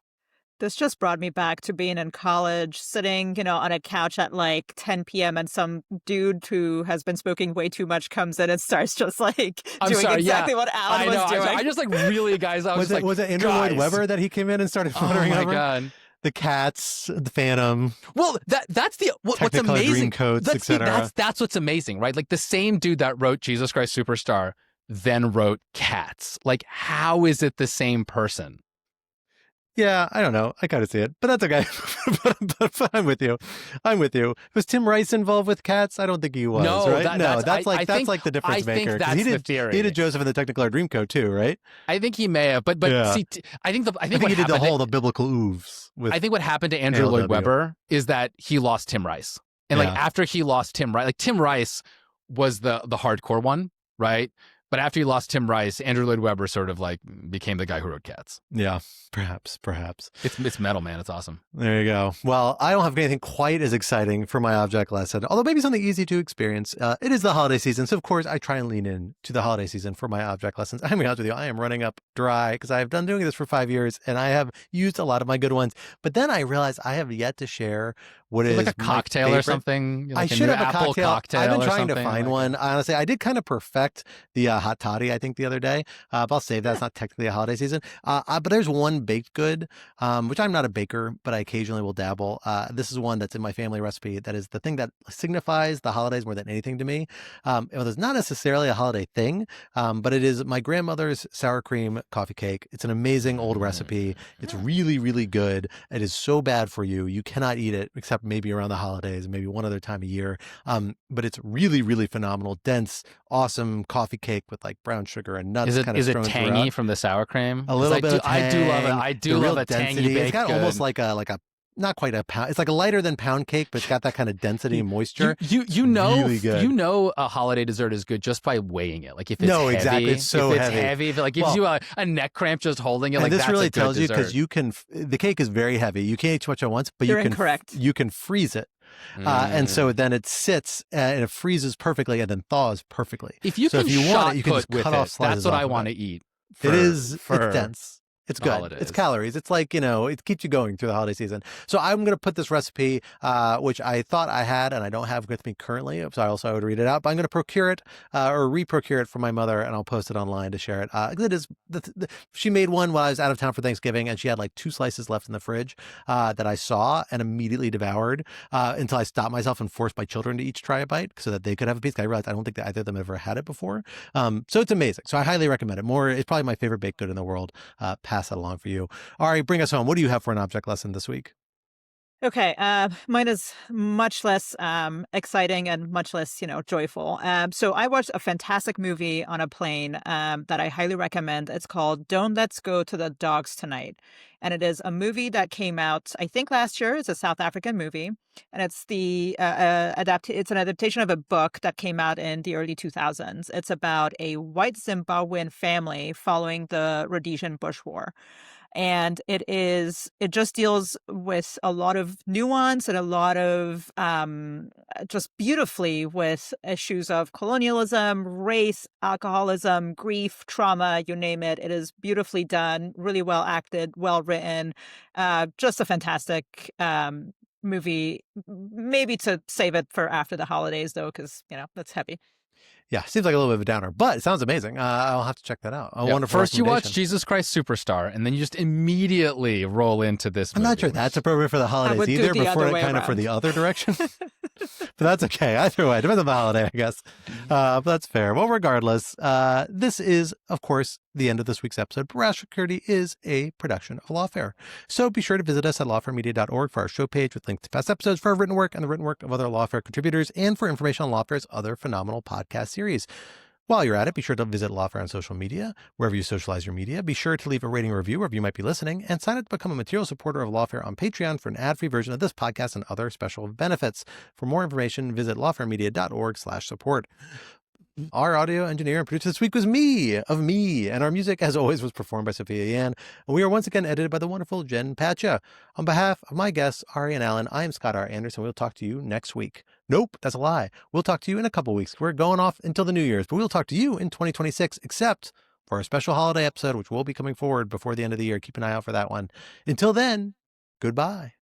This just brought me back to being in college, sitting, on a couch at like 10 p.m. and some dude who has been smoking way too much comes in and starts just like doing exactly what Alan was doing. I just like really, guys, was it Andrew Lloyd Webber that he came in and started fluttering over? Oh my God. The Cats, the Phantom. Well, that's what's amazing. Dreamcoats, etc. That's what's amazing, right? Like the same dude that wrote Jesus Christ Superstar then wrote Cats. Like, how is it the same person? Yeah, I don't know. I gotta see it, but that's okay. but I'm with you. Was Tim Rice involved with Cats? I don't think he was. No, right? That's like the difference maker. That's he did, the theory. He did Joseph and the Technicolor Dreamcoat too, right? I think he may have, but yeah. See, I think he did the biblical oeuvres. I think what happened to Andrew Lloyd Webber is that he lost Tim Rice, and like after he lost Tim Rice, like Tim Rice was the hardcore one, right? But after he lost Tim Rice, Andrew Lloyd Webber sort of like became the guy who wrote Cats. Yeah, perhaps. It's metal, man. It's awesome. There you go. Well, I don't have anything quite as exciting for my object lesson, although maybe something easy to experience. It is the holiday season, so of course I try and lean in to the holiday season for my object lessons. I'm going to be honest with you, I am running up dry because I've done doing this for 5 years and I have used a lot of my good ones. But then I realized I have yet to share what is like a cocktail or something. Like I should have a cocktail. I've been trying to find like one. Honestly, I did kind of perfect the hot toddy, I think, the other day. But I'll save that. It's not technically a holiday season. But there's one baked good, which I'm not a baker, but I occasionally will dabble. This is one that's in my family recipe. That is the thing that signifies the holidays more than anything to me. It's not necessarily a holiday thing, but it is my grandmother's sour cream coffee cake. It's an amazing old recipe. It's really, really good. It is so bad for you. You cannot eat it except maybe around the holidays, maybe one other time a year. But it's really, really phenomenal, dense, awesome coffee cake with like brown sugar and nuts. Is it tangy from the sour cream? A little bit of tang. I do love it. I do love a tangy baked It's got good. almost like a not quite a pound. It's like a lighter than pound cake, but it's got that kind of density and moisture. You know, really good. You know, a holiday dessert is good just by weighing it. Like if it's heavy, exactly. It's so if it's heavy, if it like gives you a neck cramp just holding it. And like this that's really a good tells you dessert. because the cake is very heavy. You can't eat too much at once, but You're you can incorrect. You can freeze it. And so then it sits and it freezes perfectly and then thaws perfectly. If you so can if you want it, you can put just with cut off it, slices. That's what I want to eat. It's dense. It's good. Holidays. It's calories. It's like, it keeps you going through the holiday season. So I'm going to put this recipe, which I thought I had and I don't have with me currently. So I would read it out, but I'm going to procure it or re-procure it from my mother, and I'll post it online to share it. It is she made one while I was out of town for Thanksgiving, and she had like 2 slices left in the fridge that I saw and immediately devoured until I stopped myself and forced my children to each try a bite so that they could have a piece. I realized I don't think that either of them ever had it before. So it's amazing. So I highly recommend it. It's probably my favorite baked good in the world. Pass that along for you. Ari, bring us home. What do you have for an object lesson this week? Okay, mine is much less exciting and much less, joyful. So I watched a fantastic movie on a plane that I highly recommend. It's called Don't Let's Go to the Dogs Tonight. And it is a movie that came out, I think, last year. It's a South African movie. And it's it's an adaptation of a book that came out in the early 2000s. It's about a white Zimbabwean family following the Rhodesian Bush War. And it just deals with a lot of nuance and a lot of just beautifully with issues of colonialism, race, alcoholism, grief, trauma, you name it. It is beautifully done, really well acted, well written, just a fantastic movie. Maybe to save it for after the holidays, though, because, that's heavy. Yeah, seems like a little bit of a downer, but it sounds amazing. I'll have to check that out. Wonderful. First, you watch Jesus Christ Superstar, and then you just immediately roll into this movie. I'm not sure that's appropriate for the holidays either, before it kind of for the other direction. But that's okay. Either way, depends on the holiday, I guess. But that's fair. Well, regardless, this is, of course, the end of this week's episode. But Rational Security is a production of Lawfare. So be sure to visit us at lawfaremedia.org for our show page with links to past episodes, for our written work and the written work of other Lawfare contributors, and for information on Lawfare's other phenomenal podcast series. While you're at it, be sure to visit Lawfare on social media, wherever you socialize your media. Be sure to leave a rating or review wherever you might be listening, and sign up to become a material supporter of Lawfare on Patreon for an ad-free version of this podcast and other special benefits. For more information, visit lawfaremedia.org/support. Our audio engineer and producer this week was me, and our music, as always, was performed by Sophia Yan, and we are once again edited by the wonderful Jen Patcha. On behalf of my guests, Ari and Alan, I am Scott R. Anderson. We'll talk to you next week. Nope, that's a lie. We'll talk to you in a couple weeks. We're going off until the New Year's, but we'll talk to you in 2026, except for a special holiday episode, which will be coming forward before the end of the year. Keep an eye out for that one. Until then, goodbye.